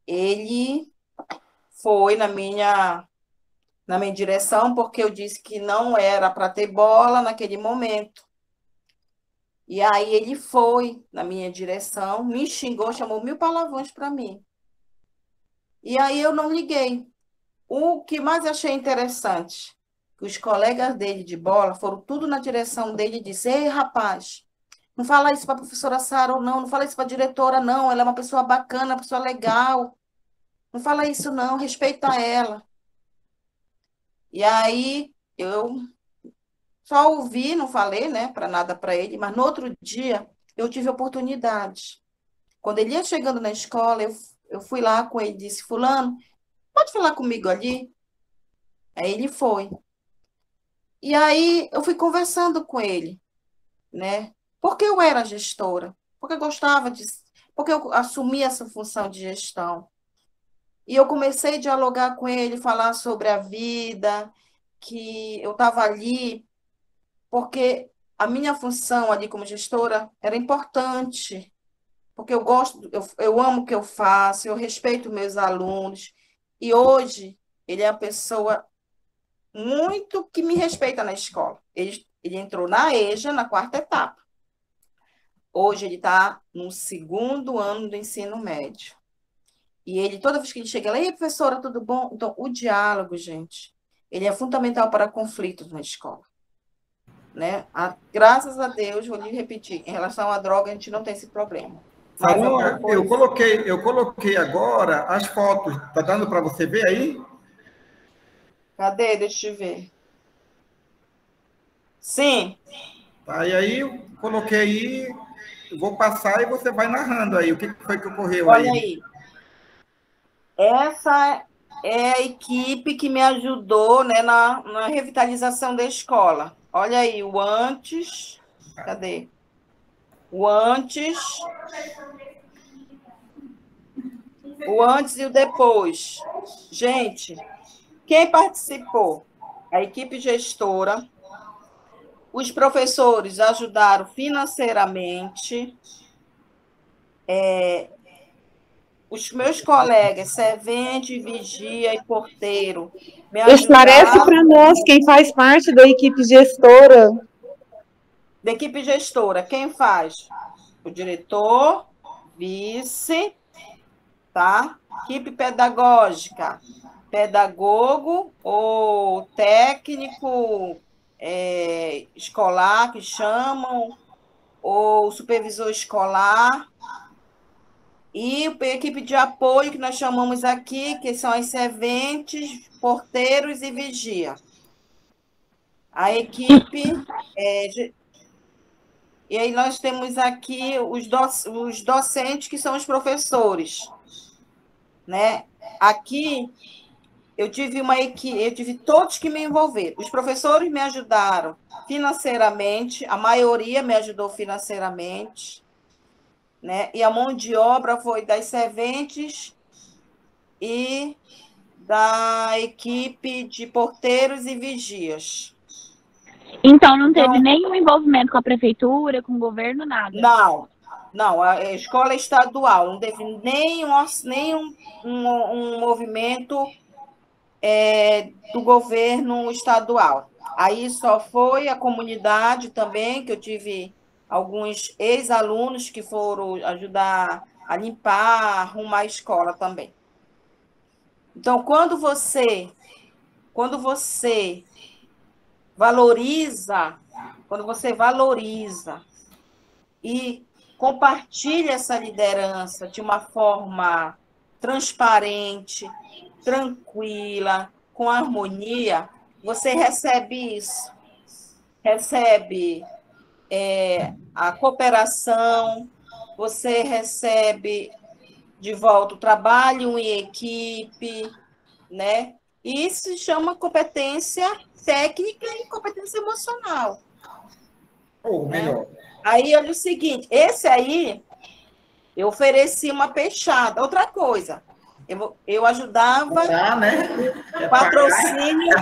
ele foi na minha direção, porque eu disse que não era para ter bola naquele momento. E aí ele foi na minha direção, me xingou, chamou 1000 palavrões para mim. E aí eu não liguei. O que mais achei interessante, que os colegas dele de bola foram tudo na direção dele e disse, ei, rapaz, não fala isso para a professora Sara ou não fala isso para a diretora, não, ela é uma pessoa bacana, uma pessoa legal. Não fala isso, não, respeita ela. E aí eu só ouvi, não falei, né, para nada para ele, mas no outro dia eu tive oportunidade. Quando ele ia chegando na escola, eu fui lá com ele e disse, fulano, pode falar comigo ali? Aí ele foi. E aí eu fui conversando com ele, né? Porque eu era gestora, porque eu gostava porque eu assumi essa função de gestão. E eu comecei a dialogar com ele, falar sobre a vida, que eu estava ali porque a minha função ali como gestora era importante, porque eu gosto, eu amo o que eu faço, eu respeito meus alunos, e hoje ele é uma pessoa muito que me respeita na escola. Ele entrou na EJA, na 4ª etapa. Hoje ele está no 2º ano do ensino médio. E ele, toda vez que ele chega lá, ei, professora, tudo bom? Então, o diálogo, gente, ele é fundamental para conflitos na escola. Né? Graças a Deus, vou lhe repetir, em relação à droga, a gente não tem esse problema. Sarona, eu coloquei agora as fotos. Tá dando para você ver aí? Cadê? Deixa eu ver. Sim. Tá, e aí eu coloquei aí, eu vou passar e você vai narrando aí o que foi que ocorreu aí. Olha aí. Essa é a equipe que me ajudou, né, na revitalização da escola. Olha aí, o antes. Cadê? O antes. O antes e o depois. Gente, Quem participou? A equipe gestora, os professores ajudaram financeiramente, os meus colegas, servente, vigia e porteiro, me Esclarece ajudaram. para nós quem faz parte da equipe gestora. Da equipe gestora, quem faz? O diretor, vice, tá? Equipe pedagógica, pedagogo ou técnico escolar, que chamam, ou supervisor escolar, e a equipe de apoio, que nós chamamos aqui, que são as serventes, porteiros e vigia. A equipe... E aí nós temos aqui os docentes, que são os professores, né? Aqui eu tive uma equipe, eu tive todos que me envolveram. Os professores me ajudaram financeiramente, a maioria me ajudou financeiramente, né? E a mão de obra foi das serventes e da equipe de porteiros e vigias. Então, não teve nenhum envolvimento com a prefeitura, com o governo, nada? Não, a escola estadual não teve nenhum um movimento do governo estadual. Aí só foi a comunidade também, que eu tive alguns ex-alunos que foram ajudar a limpar, arrumar a escola também. Então, quando você valoriza e compartilha essa liderança de uma forma transparente, tranquila, com harmonia, você recebe isso. Recebe a cooperação, você recebe de volta o trabalho em equipe, né? E isso se chama competência técnica e competência emocional. Ou melhor. Aí, olha o seguinte, esse aí, eu ofereci uma peixada. Outra coisa, eu ajudava o patrocínio...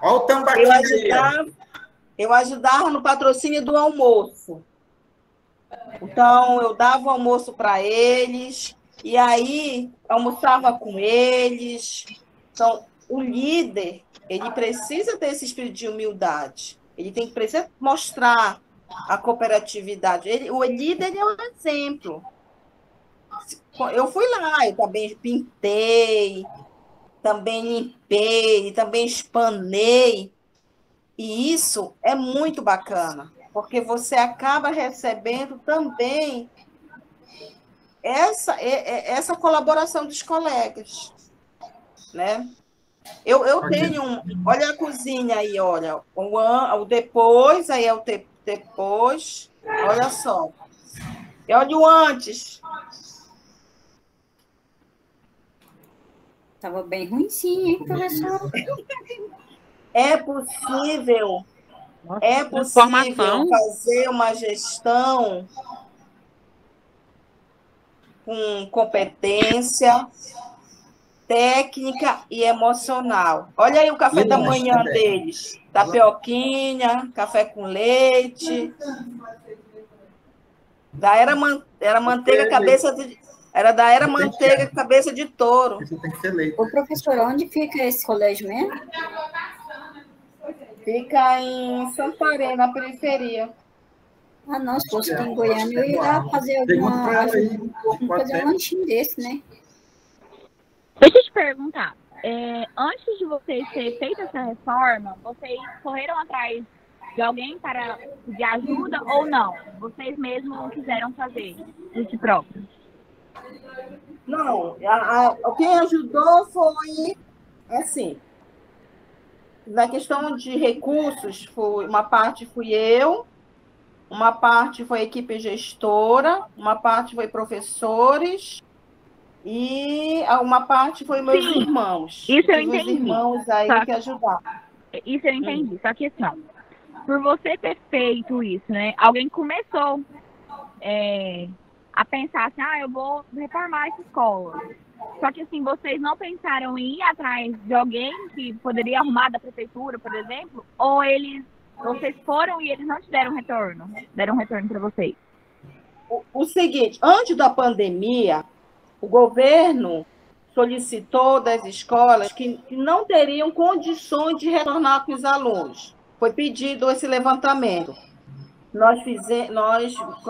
Olha o tambaquinho. Eu ajudava no patrocínio do almoço. Então, eu dava o almoço para eles, e aí almoçava com eles. Então, o líder, ele precisa ter esse espírito de humildade. Ele precisa mostrar a cooperatividade. O líder, ele é um exemplo. Eu fui lá, eu também pintei, também limpei, também espanei. E isso é muito bacana, porque você acaba recebendo também essa colaboração dos colegas, né? Eu tenho olha a cozinha aí, olha, o depois, aí é o depois, olha só. E olha o antes. Estava bem ruimzinho, hein, professor? É possível fazer uma gestão com competência técnica e emocional. Olha aí o café da manhã deles. Tapioquinha, café com leite. Era manteiga cabeça de... Era da era manteiga cabeça de touro. Isso tem que ser leite. Ô, professor, onde fica esse colégio mesmo? Fica em Santarém, na periferia. Ah, não, se fosse aqui em Goiânia, eu ia fazer fazer um lanchinho desse, né? Deixa eu te perguntar. Antes de vocês terem feito essa reforma, vocês correram atrás de alguém para pedir ajuda ou não? Vocês mesmos quiseram fazer de si próprios? Não, quem ajudou foi assim. Na questão de recursos, uma parte fui eu, uma parte foi a equipe gestora, uma parte foi professores e uma parte foi meus irmãos. Isso eu entendi. Os irmãos aí que ajudaram. Isso eu entendi. Só que assim, por você ter feito isso, né? Alguém começou a pensar assim, eu vou reformar essa escola. Só que, assim, vocês não pensaram em ir atrás de alguém que poderia arrumar da prefeitura, por exemplo? Ou vocês foram e eles não te deram retorno? Deram retorno para vocês? O seguinte, antes da pandemia, o governo solicitou das escolas que não teriam condições de retornar com os alunos. Foi pedido esse levantamento. Nós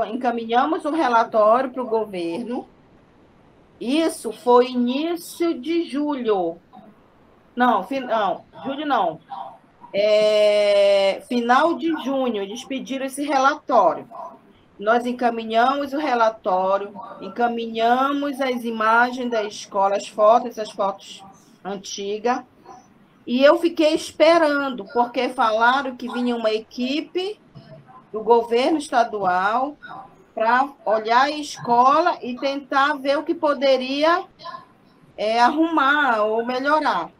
encaminhamos um relatório para o governo. Isso foi início de julho. Não, julho não. Final de junho, eles pediram esse relatório. Nós encaminhamos o relatório, encaminhamos as imagens da escola, essas fotos antigas, e eu fiquei esperando, porque falaram que vinha uma equipe do governo estadual para olhar a escola e tentar ver o que poderia arrumar ou melhorar.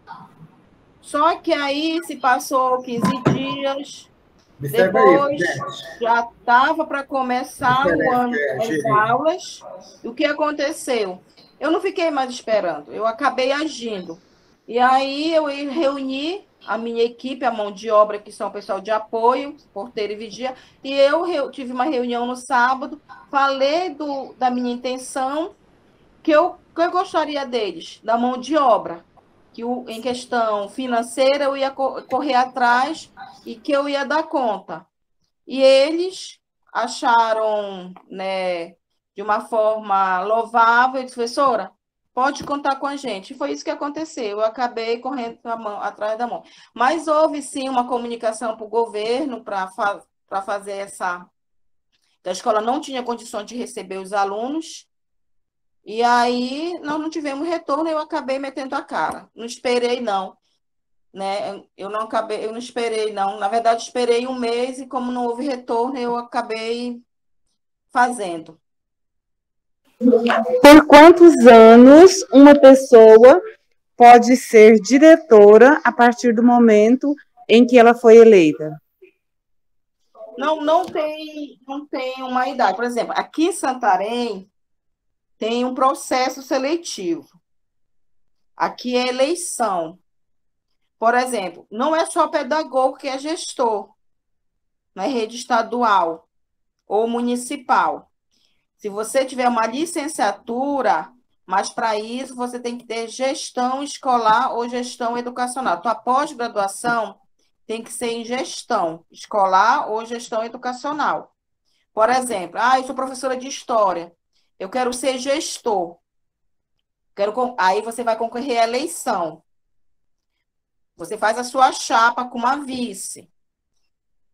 Só que aí se passou 15 dias, depois já estava para começar o ano das aulas. E o que aconteceu? Eu não fiquei mais esperando, eu acabei agindo. E aí eu reuni a minha equipe, a mão de obra, que são o pessoal de apoio, porteiro e vigia, e eu tive uma reunião no sábado, falei da minha intenção, que eu gostaria deles, da mão de obra, que em questão financeira eu ia correr atrás e que eu ia dar conta. E eles acharam, né, de uma forma louvável, e disse, professora, pode contar com a gente. E foi isso que aconteceu. Eu acabei correndo atrás da mão. Mas houve, sim, uma comunicação para o governo para fazer essa... A escola não tinha condições de receber os alunos. E aí, nós não tivemos retorno, eu acabei metendo a cara. Não esperei, não. Né? Eu não esperei, não. Na verdade, esperei um mês e, como não houve retorno, eu acabei fazendo. Por quantos anos uma pessoa pode ser diretora a partir do momento em que ela foi eleita? Não tem uma idade. Por exemplo, aqui em Santarém tem um processo seletivo. Aqui é eleição. Por exemplo, não é só pedagogo que é gestor na rede estadual ou municipal. Se você tiver uma licenciatura, mas para isso você tem que ter gestão escolar ou gestão educacional. Tua pós-graduação tem que ser em gestão escolar ou gestão educacional. Por exemplo, eu sou professora de história, eu quero ser gestor. Aí você vai concorrer à eleição. Você faz a sua chapa com uma vice.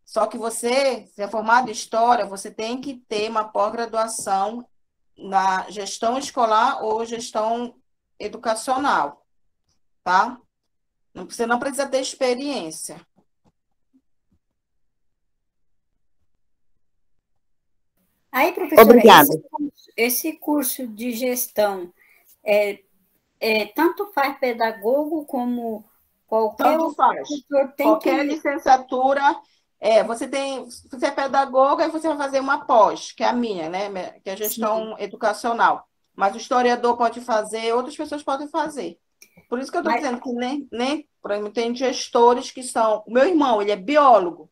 Só que você, se é formado em história, você tem que ter uma pós-graduação na gestão escolar ou gestão educacional, tá? Você não precisa ter experiência. Aí, professora, obrigada. Esse curso de gestão, tanto faz pedagogo como qualquer tanto faz. Qualquer licenciatura... você é pedagoga, aí você vai fazer uma pós, que é a minha, né? Que é a gestão educacional. Mas o historiador pode fazer, outras pessoas podem fazer. Por isso que eu estou dizendo que por exemplo, tem gestores que são... O meu irmão, ele é biólogo,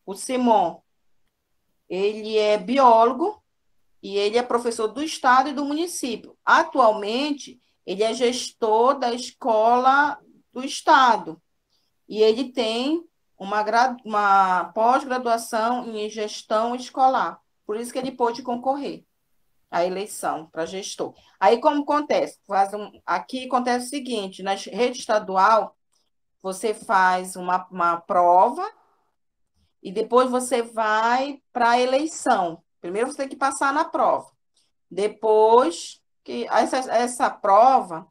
o Simon. Ele é biólogo e ele é professor do estado e do município. Atualmente, ele é gestor da escola do estado. E ele tem uma pós-graduação em gestão escolar. Por isso que ele pôde concorrer à eleição para gestor. Aí, como acontece? Aqui acontece o seguinte, na rede estadual, você faz uma prova e depois você vai para a eleição. Primeiro você tem que passar na prova. Depois que essa prova,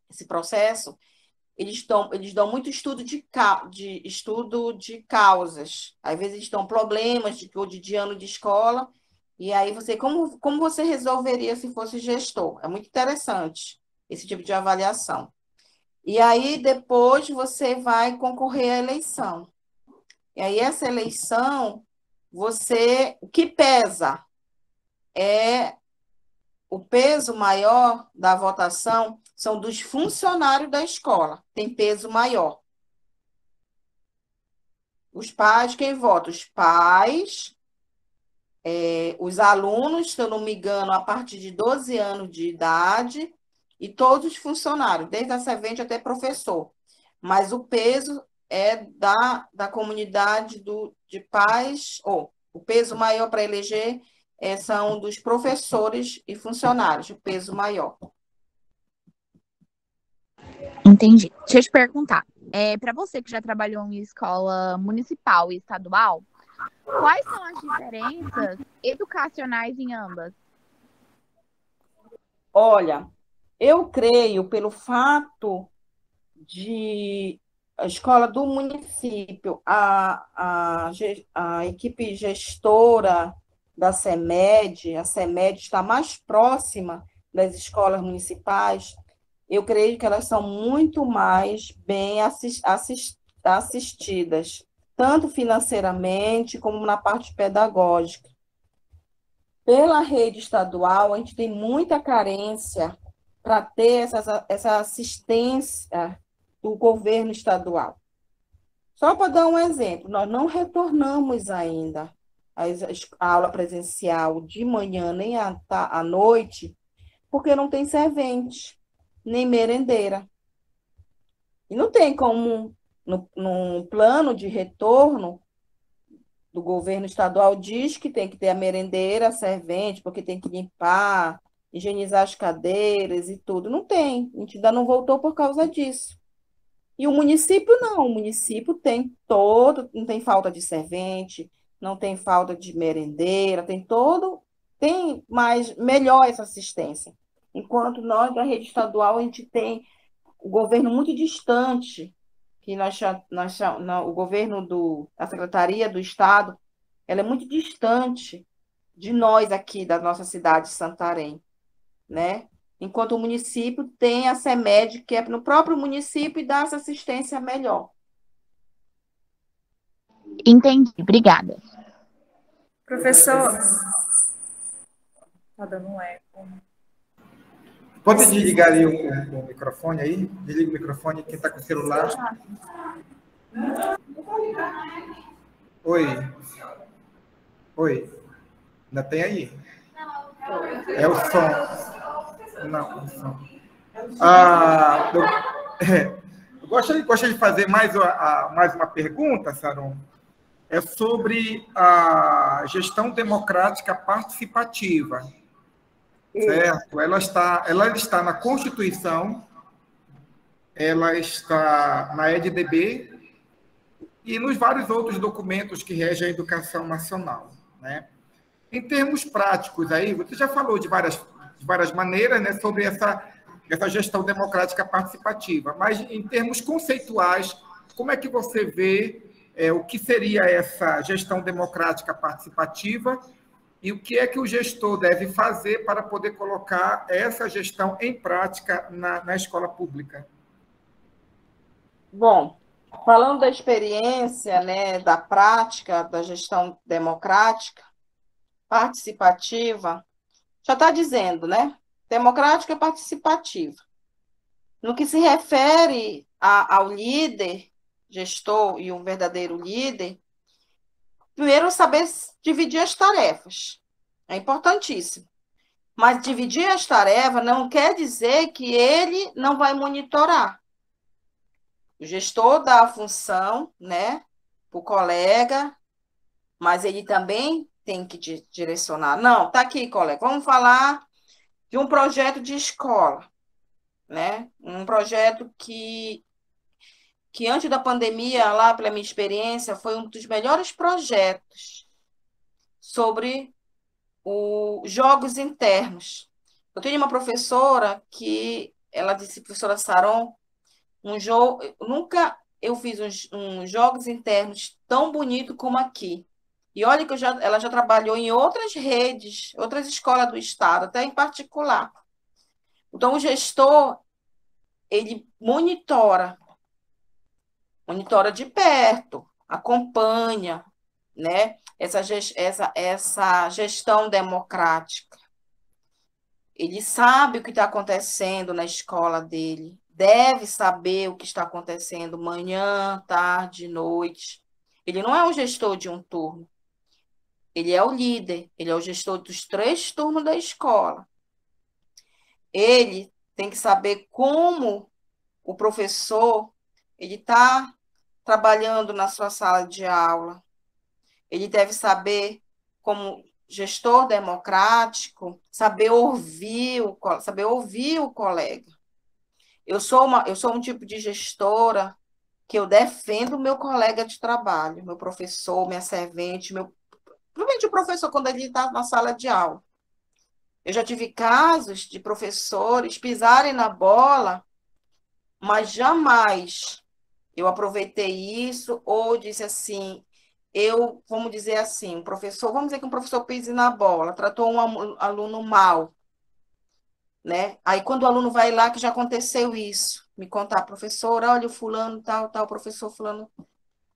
esse processo, eles dão muito estudo de causas. Às vezes eles dão problemas de ano de escola. E aí como você resolveria se fosse gestor? É muito interessante esse tipo de avaliação. E aí depois você vai concorrer à eleição. E aí essa eleição, o que pesa é o peso maior da votação são dos funcionários da escola, tem peso maior. Os pais, quem vota? Os pais, os alunos, se eu não me engano, a partir de 12 anos de idade, e todos os funcionários, desde a servente até professor. Mas o peso é da comunidade de pais, ou o peso maior para eleger são dos professores e funcionários, o peso maior. Entendi. Deixa eu te perguntar. Para você que já trabalhou em escola municipal e estadual, quais são as diferenças educacionais em ambas? Olha, eu creio, pelo fato de a escola do município, a equipe gestora da CEMED, a CEMED está mais próxima das escolas municipais, eu creio que elas são muito mais bem assistidas, tanto financeiramente como na parte pedagógica. Pela rede estadual, a gente tem muita carência para ter essa assistência do governo estadual. Só para dar um exemplo, nós não retornamos ainda a aula presencial de manhã nem à noite, porque não tem servente, nem merendeira. E não tem como, no plano de retorno do governo estadual, diz que tem que ter a merendeira, a servente, porque tem que limpar, higienizar as cadeiras e tudo. Não tem, a gente ainda não voltou por causa disso. E o município não, o município tem não tem falta de servente, não tem falta de merendeira, tem mais, melhor essa assistência. Enquanto nós, da rede estadual, a gente tem o governo muito distante, que o governo da Secretaria do Estado, ela é muito distante de nós aqui, da nossa cidade de Santarém, né? Enquanto o município tem a CEMED, que é no próprio município, e dá essa assistência melhor. Entendi, obrigada. Professor, tá dando um eco. Pode desligar aí o microfone aí? Desliga o microfone, quem está com o celular. Oi. Oi. Ainda tem aí? É o som. Não, o som. Eu gostaria de fazer mais uma pergunta, Saron. É sobre a gestão democrática participativa. Certo? Ela está na Constituição, ela está na EDB e nos vários outros documentos que regem a educação nacional, né? Em termos práticos, aí, você já falou de várias maneiras, né, sobre essa gestão democrática participativa, mas em termos conceituais, como é que você vê o que seria essa gestão democrática participativa e o que é que o gestor deve fazer para poder colocar essa gestão em prática na escola pública? Bom, falando da experiência, né, da prática da gestão democrática, participativa, já está dizendo, né? Democrática e participativa. No que se refere ao líder, gestor e um verdadeiro líder, primeiro, saber dividir as tarefas. É importantíssimo. Mas dividir as tarefas não quer dizer que ele não vai monitorar. O gestor dá a função, né, para o colega, mas ele também tem que direcionar. Não, tá aqui, colega, vamos falar de um projeto de escola, né? Um projeto que antes da pandemia, lá pela minha experiência, foi um dos melhores projetos sobre os jogos internos. Eu tenho uma professora que, ela disse, professora Saron, nunca eu fiz uns jogos internos tão bonito como aqui. E olha que ela já trabalhou em outras redes, outras escolas do estado, até em particular. Então, o gestor, ele monitora de perto, acompanha, né, essa gestão democrática. Ele sabe o que está acontecendo na escola dele, deve saber o que está acontecendo manhã, tarde, noite. Ele não é o gestor de um turno, ele é o líder, ele é o gestor dos 3 turnos da escola. Ele tem que saber como o professor ele está trabalhando na sua sala de aula. Ele deve saber, como gestor democrático, saber ouvir o colega. Eu sou um tipo de gestora que eu defendo o meu colega de trabalho, meu professor, minha servente, principalmente o professor quando ele está na sala de aula. Eu já tive casos de professores pisarem na bola, mas jamais eu aproveitei isso ou disse assim, vamos dizer assim, vamos dizer que um professor pise na bola, tratou um aluno mal, né? Aí quando o aluno vai lá, que já aconteceu isso, me contar, professora, olha o fulano, tal, professor fulano.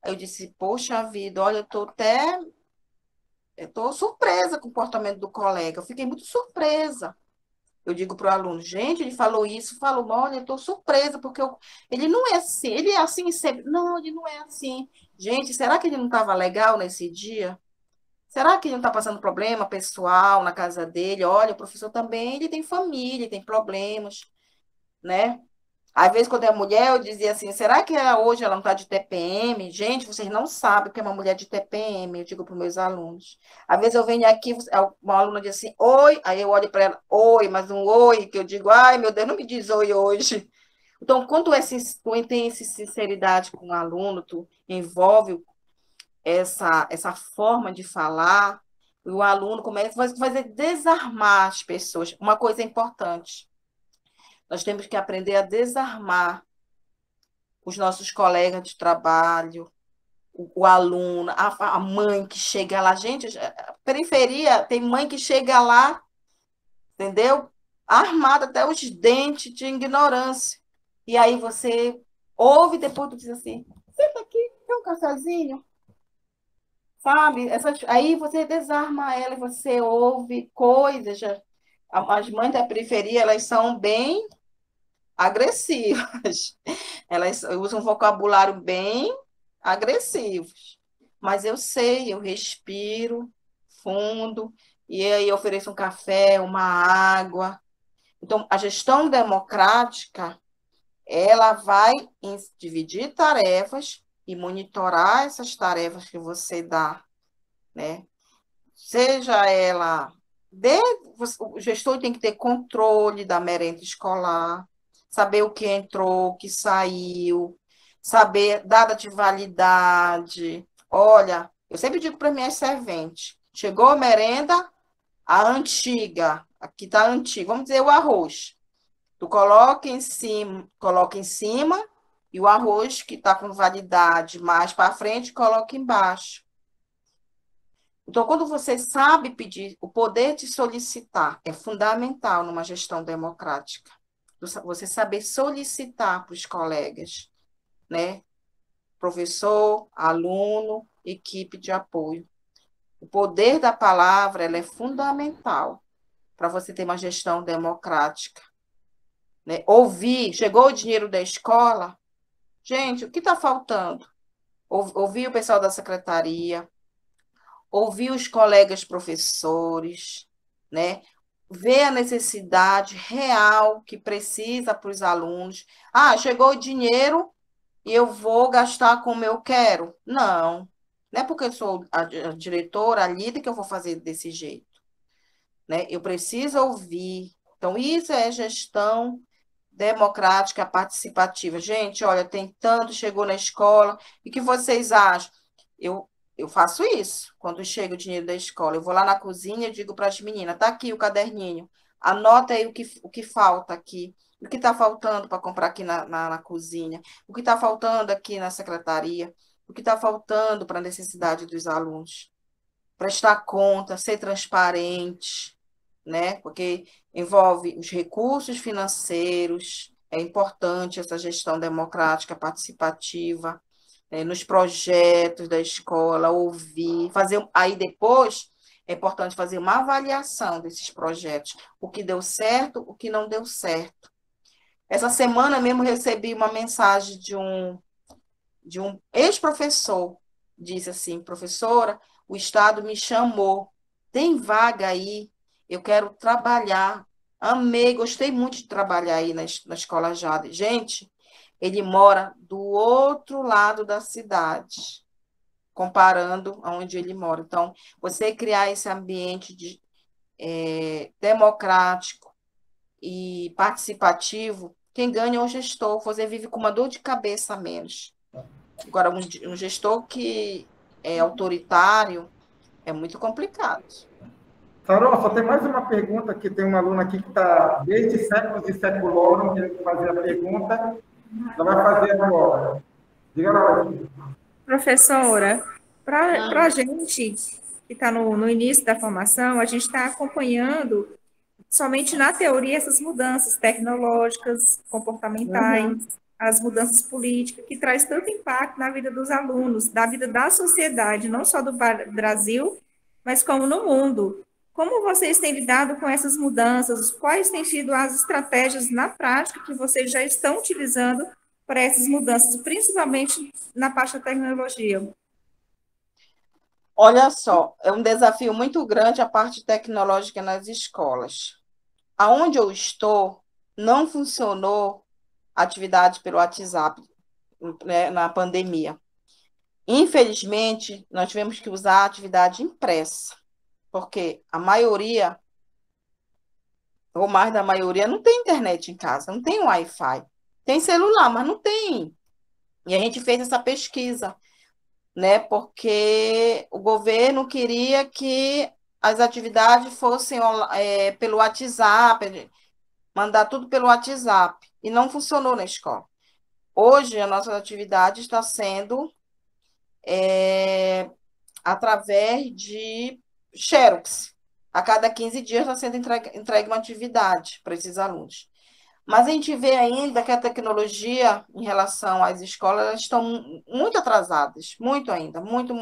Aí eu disse, poxa vida, olha, eu tô surpresa com o comportamento do colega, eu fiquei muito surpresa. Eu digo para o aluno, gente, ele falou isso, falou, olha, eu estou surpresa, porque ele não é assim, ele é assim sempre. Não, ele não é assim. Gente, será que ele não estava legal nesse dia? Será que ele não está passando problema pessoal na casa dele? Olha, o professor também, ele tem família, tem problemas, né? Às vezes, quando é mulher, eu dizia assim, será que hoje ela não está de TPM? Gente, vocês não sabem o que é uma mulher de TPM, eu digo para os meus alunos. Às vezes eu venho aqui, uma aluna diz assim, oi, aí eu olho para ela, oi, mas um oi, que eu digo, ai, meu Deus, não me diz oi hoje. Então, quando tu tem essa sinceridade com o aluno, tu envolve essa forma de falar, o aluno começa a fazer desarmar as pessoas. Uma coisa importante, nós temos que aprender a desarmar os nossos colegas de trabalho, o aluno, a mãe que chega lá. Gente, periferia, tem mãe que chega lá, entendeu? Armada até os dentes de ignorância. E aí você ouve, depois tu diz assim, senta aqui, quer um cafezinho? Sabe? Aí você desarma ela e você ouve coisas. As mães da periferia, elas são bem agressivas. Elas usam um vocabulário bem agressivo. Mas eu sei, eu respiro fundo, e aí eu ofereço um café, uma água. Então, a gestão democrática, ela vai dividir tarefas e monitorar essas tarefas que você dá, né? Seja ela... O gestor tem que ter controle da merenda escolar, saber o que entrou, o que saiu, saber data de validade. Olha, eu sempre digo para minhas serventes, chegou a merenda, a antiga, aqui está antiga, vamos dizer o arroz. Tu coloca em cima e o arroz que está com validade mais para frente, coloca embaixo. Então, quando você sabe pedir, o poder de solicitar é fundamental numa gestão democrática. Você saber solicitar para os colegas, né? Professor, aluno, equipe de apoio. O poder da palavra, ela é fundamental para você ter uma gestão democrática, né? Ouvir, chegou o dinheiro da escola, gente, o que está faltando? Ouvir o pessoal da secretaria, ouvir os colegas professores, né? Ver a necessidade real que precisa para os alunos. Ah, chegou o dinheiro e eu vou gastar como eu quero. Não, não é porque eu sou a diretora, a líder, que eu vou fazer desse jeito, né? Eu preciso ouvir. Então, isso é gestão democrática participativa. Gente, olha, tem tanto, chegou na escola, e o que vocês acham? Eu faço isso, quando chega o dinheiro da escola. Eu vou lá na cozinha e digo para as meninas, tá aqui o caderninho, anota aí o que falta aqui, o que está faltando para comprar aqui na cozinha, o que está faltando aqui na secretaria, o que está faltando para a necessidade dos alunos. Prestar conta, ser transparente, né? Porque envolve os recursos financeiros, é importante essa gestão democrática participativa, nos projetos da escola, ouvir, fazer. Aí depois É importante fazer uma avaliação desses projetos, o que deu certo, o que não deu certo. Essa semana mesmo recebi uma mensagem de um ex-professor, disse assim, professora, o Estado me chamou, tem vaga aí, eu quero trabalhar, amei, gostei muito de trabalhar aí na Escola Jade. Gente, ele mora do outro lado da cidade, comparando aonde ele mora. Então, você criar esse ambiente democrático e participativo, quem ganha é o gestor, você vive com uma dor de cabeça a menos. Agora, um gestor que é autoritário é muito complicado. Sarol, só tem mais uma pergunta, que tem uma aluna aqui que está desde séculos e séculos querendo fazer a pergunta. Ela vai fazer agora. Diga lá. Professora, para a gente que está no início da formação, a gente está acompanhando somente na teoria essas mudanças tecnológicas, comportamentais, as mudanças políticas, que traz tanto impacto na vida dos alunos, da vida da sociedade, não só do Brasil, mas como no mundo. Como vocês têm lidado com essas mudanças? Quais têm sido as estratégias na prática que vocês já estão utilizando para essas mudanças, principalmente na parte da tecnologia? Olha só, é um desafio muito grande a parte tecnológica nas escolas. Aonde eu estou, não funcionou a atividade pelo WhatsApp, né, na pandemia. Infelizmente, nós tivemos que usar a atividade impressa, porque a maioria, ou mais da maioria, não tem internet em casa, não tem Wi-Fi. Tem celular, mas não tem. E a gente fez essa pesquisa, né, porque o governo queria que as atividades fossem pelo WhatsApp, mandar tudo pelo WhatsApp, e não funcionou na escola. Hoje, a nossa atividade está sendo através de Xerox. A cada 15 dias está sendo entregue uma atividade para esses alunos. Mas a gente vê ainda que a tecnologia, em relação às escolas, elas estão muito atrasadas, muito ainda, muito,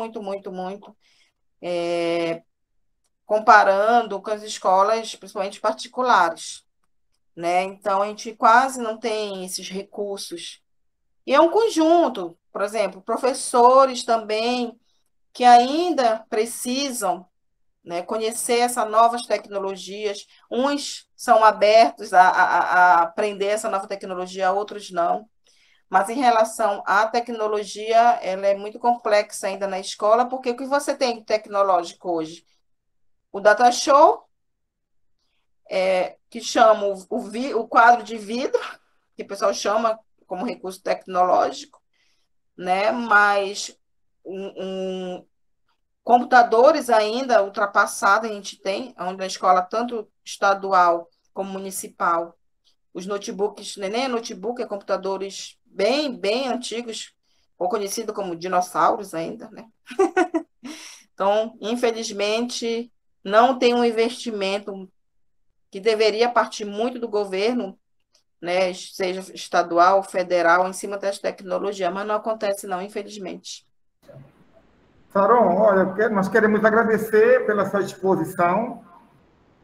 comparando com as escolas, principalmente particulares, né? Então, a gente quase não tem esses recursos. E é um conjunto, por exemplo, professores também, que ainda precisam, né, conhecer essas novas tecnologias. Uns são abertos a aprender essa nova tecnologia, outros não. Mas em relação à tecnologia, ela é muito complexa ainda na escola, porque o que você tem de tecnológico hoje? O data show, que chama o quadro de vidro, que o pessoal chama como recurso tecnológico, né? Mas computadores ainda ultrapassados a gente tem, onde na escola, tanto estadual como municipal, os notebooks, nem é notebook, é computadores bem antigos, ou conhecidos como dinossauros ainda, né? Então, infelizmente, não tem um investimento que deveria partir muito do governo, né, seja estadual, federal, em cima das tecnologias, mas não acontece não, infelizmente. Sarol, olha, nós queremos agradecer pela sua disposição.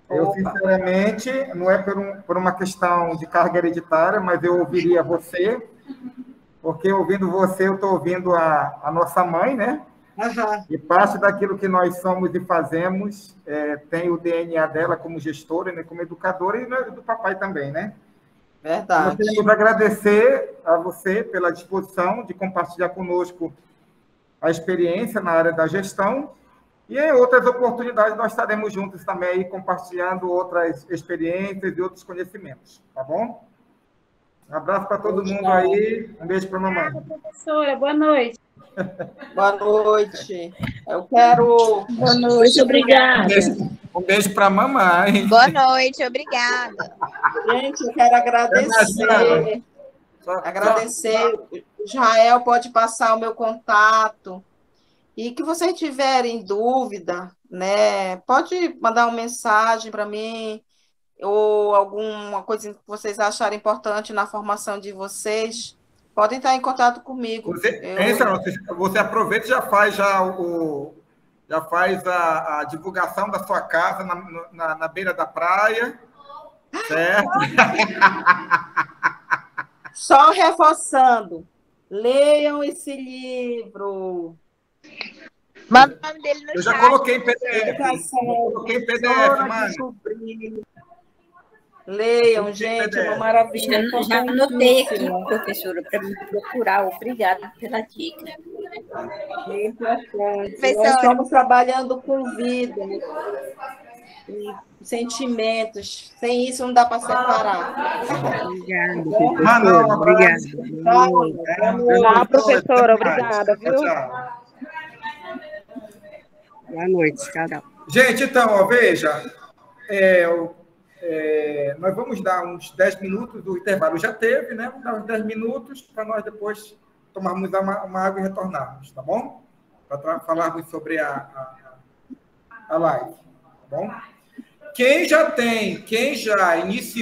Eu, sinceramente, não é por uma questão de carga hereditária, mas eu ouviria você, porque ouvindo você, eu estou ouvindo a nossa mãe, né? E parte daquilo que nós somos e fazemos tem o DNA dela como gestora, né, como educadora, e do papai também, né? Verdade. Nós queremos agradecer a você pela disposição de compartilhar conosco a experiência na área da gestão, e em outras oportunidades nós estaremos juntos também aí, compartilhando outras experiências e outros conhecimentos, tá bom? Um abraço para todo mundo aí, um beijo para a mamãe. Professora, boa noite. Boa noite. Eu quero... Boa noite, obrigada. Um beijo para a mamãe. Boa noite, obrigada. Gente, eu quero agradecer. Agradecer. Israel pode passar o meu contato. E que vocês tiverem dúvida, né, pode mandar uma mensagem para mim, ou alguma coisa que vocês acharem importante na formação de vocês, podem estar em contato comigo. Você aproveita e já faz já já faz a divulgação da sua casa na beira da praia, certo? Só reforçando, leiam esse livro. Manda o nome dele no Eu chat. já coloquei em PDF. Coloquei em PDF, mano. Leiam, gente, uma maravilha. Já anotei aqui, professora, para me procurar. Obrigada pela dica. É importante. Professora. Nós estamos trabalhando com vida, e sentimentos. Sem isso não dá para separar. Obrigada, Não, professora. Obrigada. Tá, professora, obrigada, viu? Tchau. Boa noite, tchau. Gente, então, ó, veja, nós vamos dar uns 10 minutos do intervalo. Já teve, né? Vamos dar uns 10 minutos para nós depois tomarmos uma água e retornarmos, tá bom? Para falarmos sobre a live, tá bom? Quem já iniciou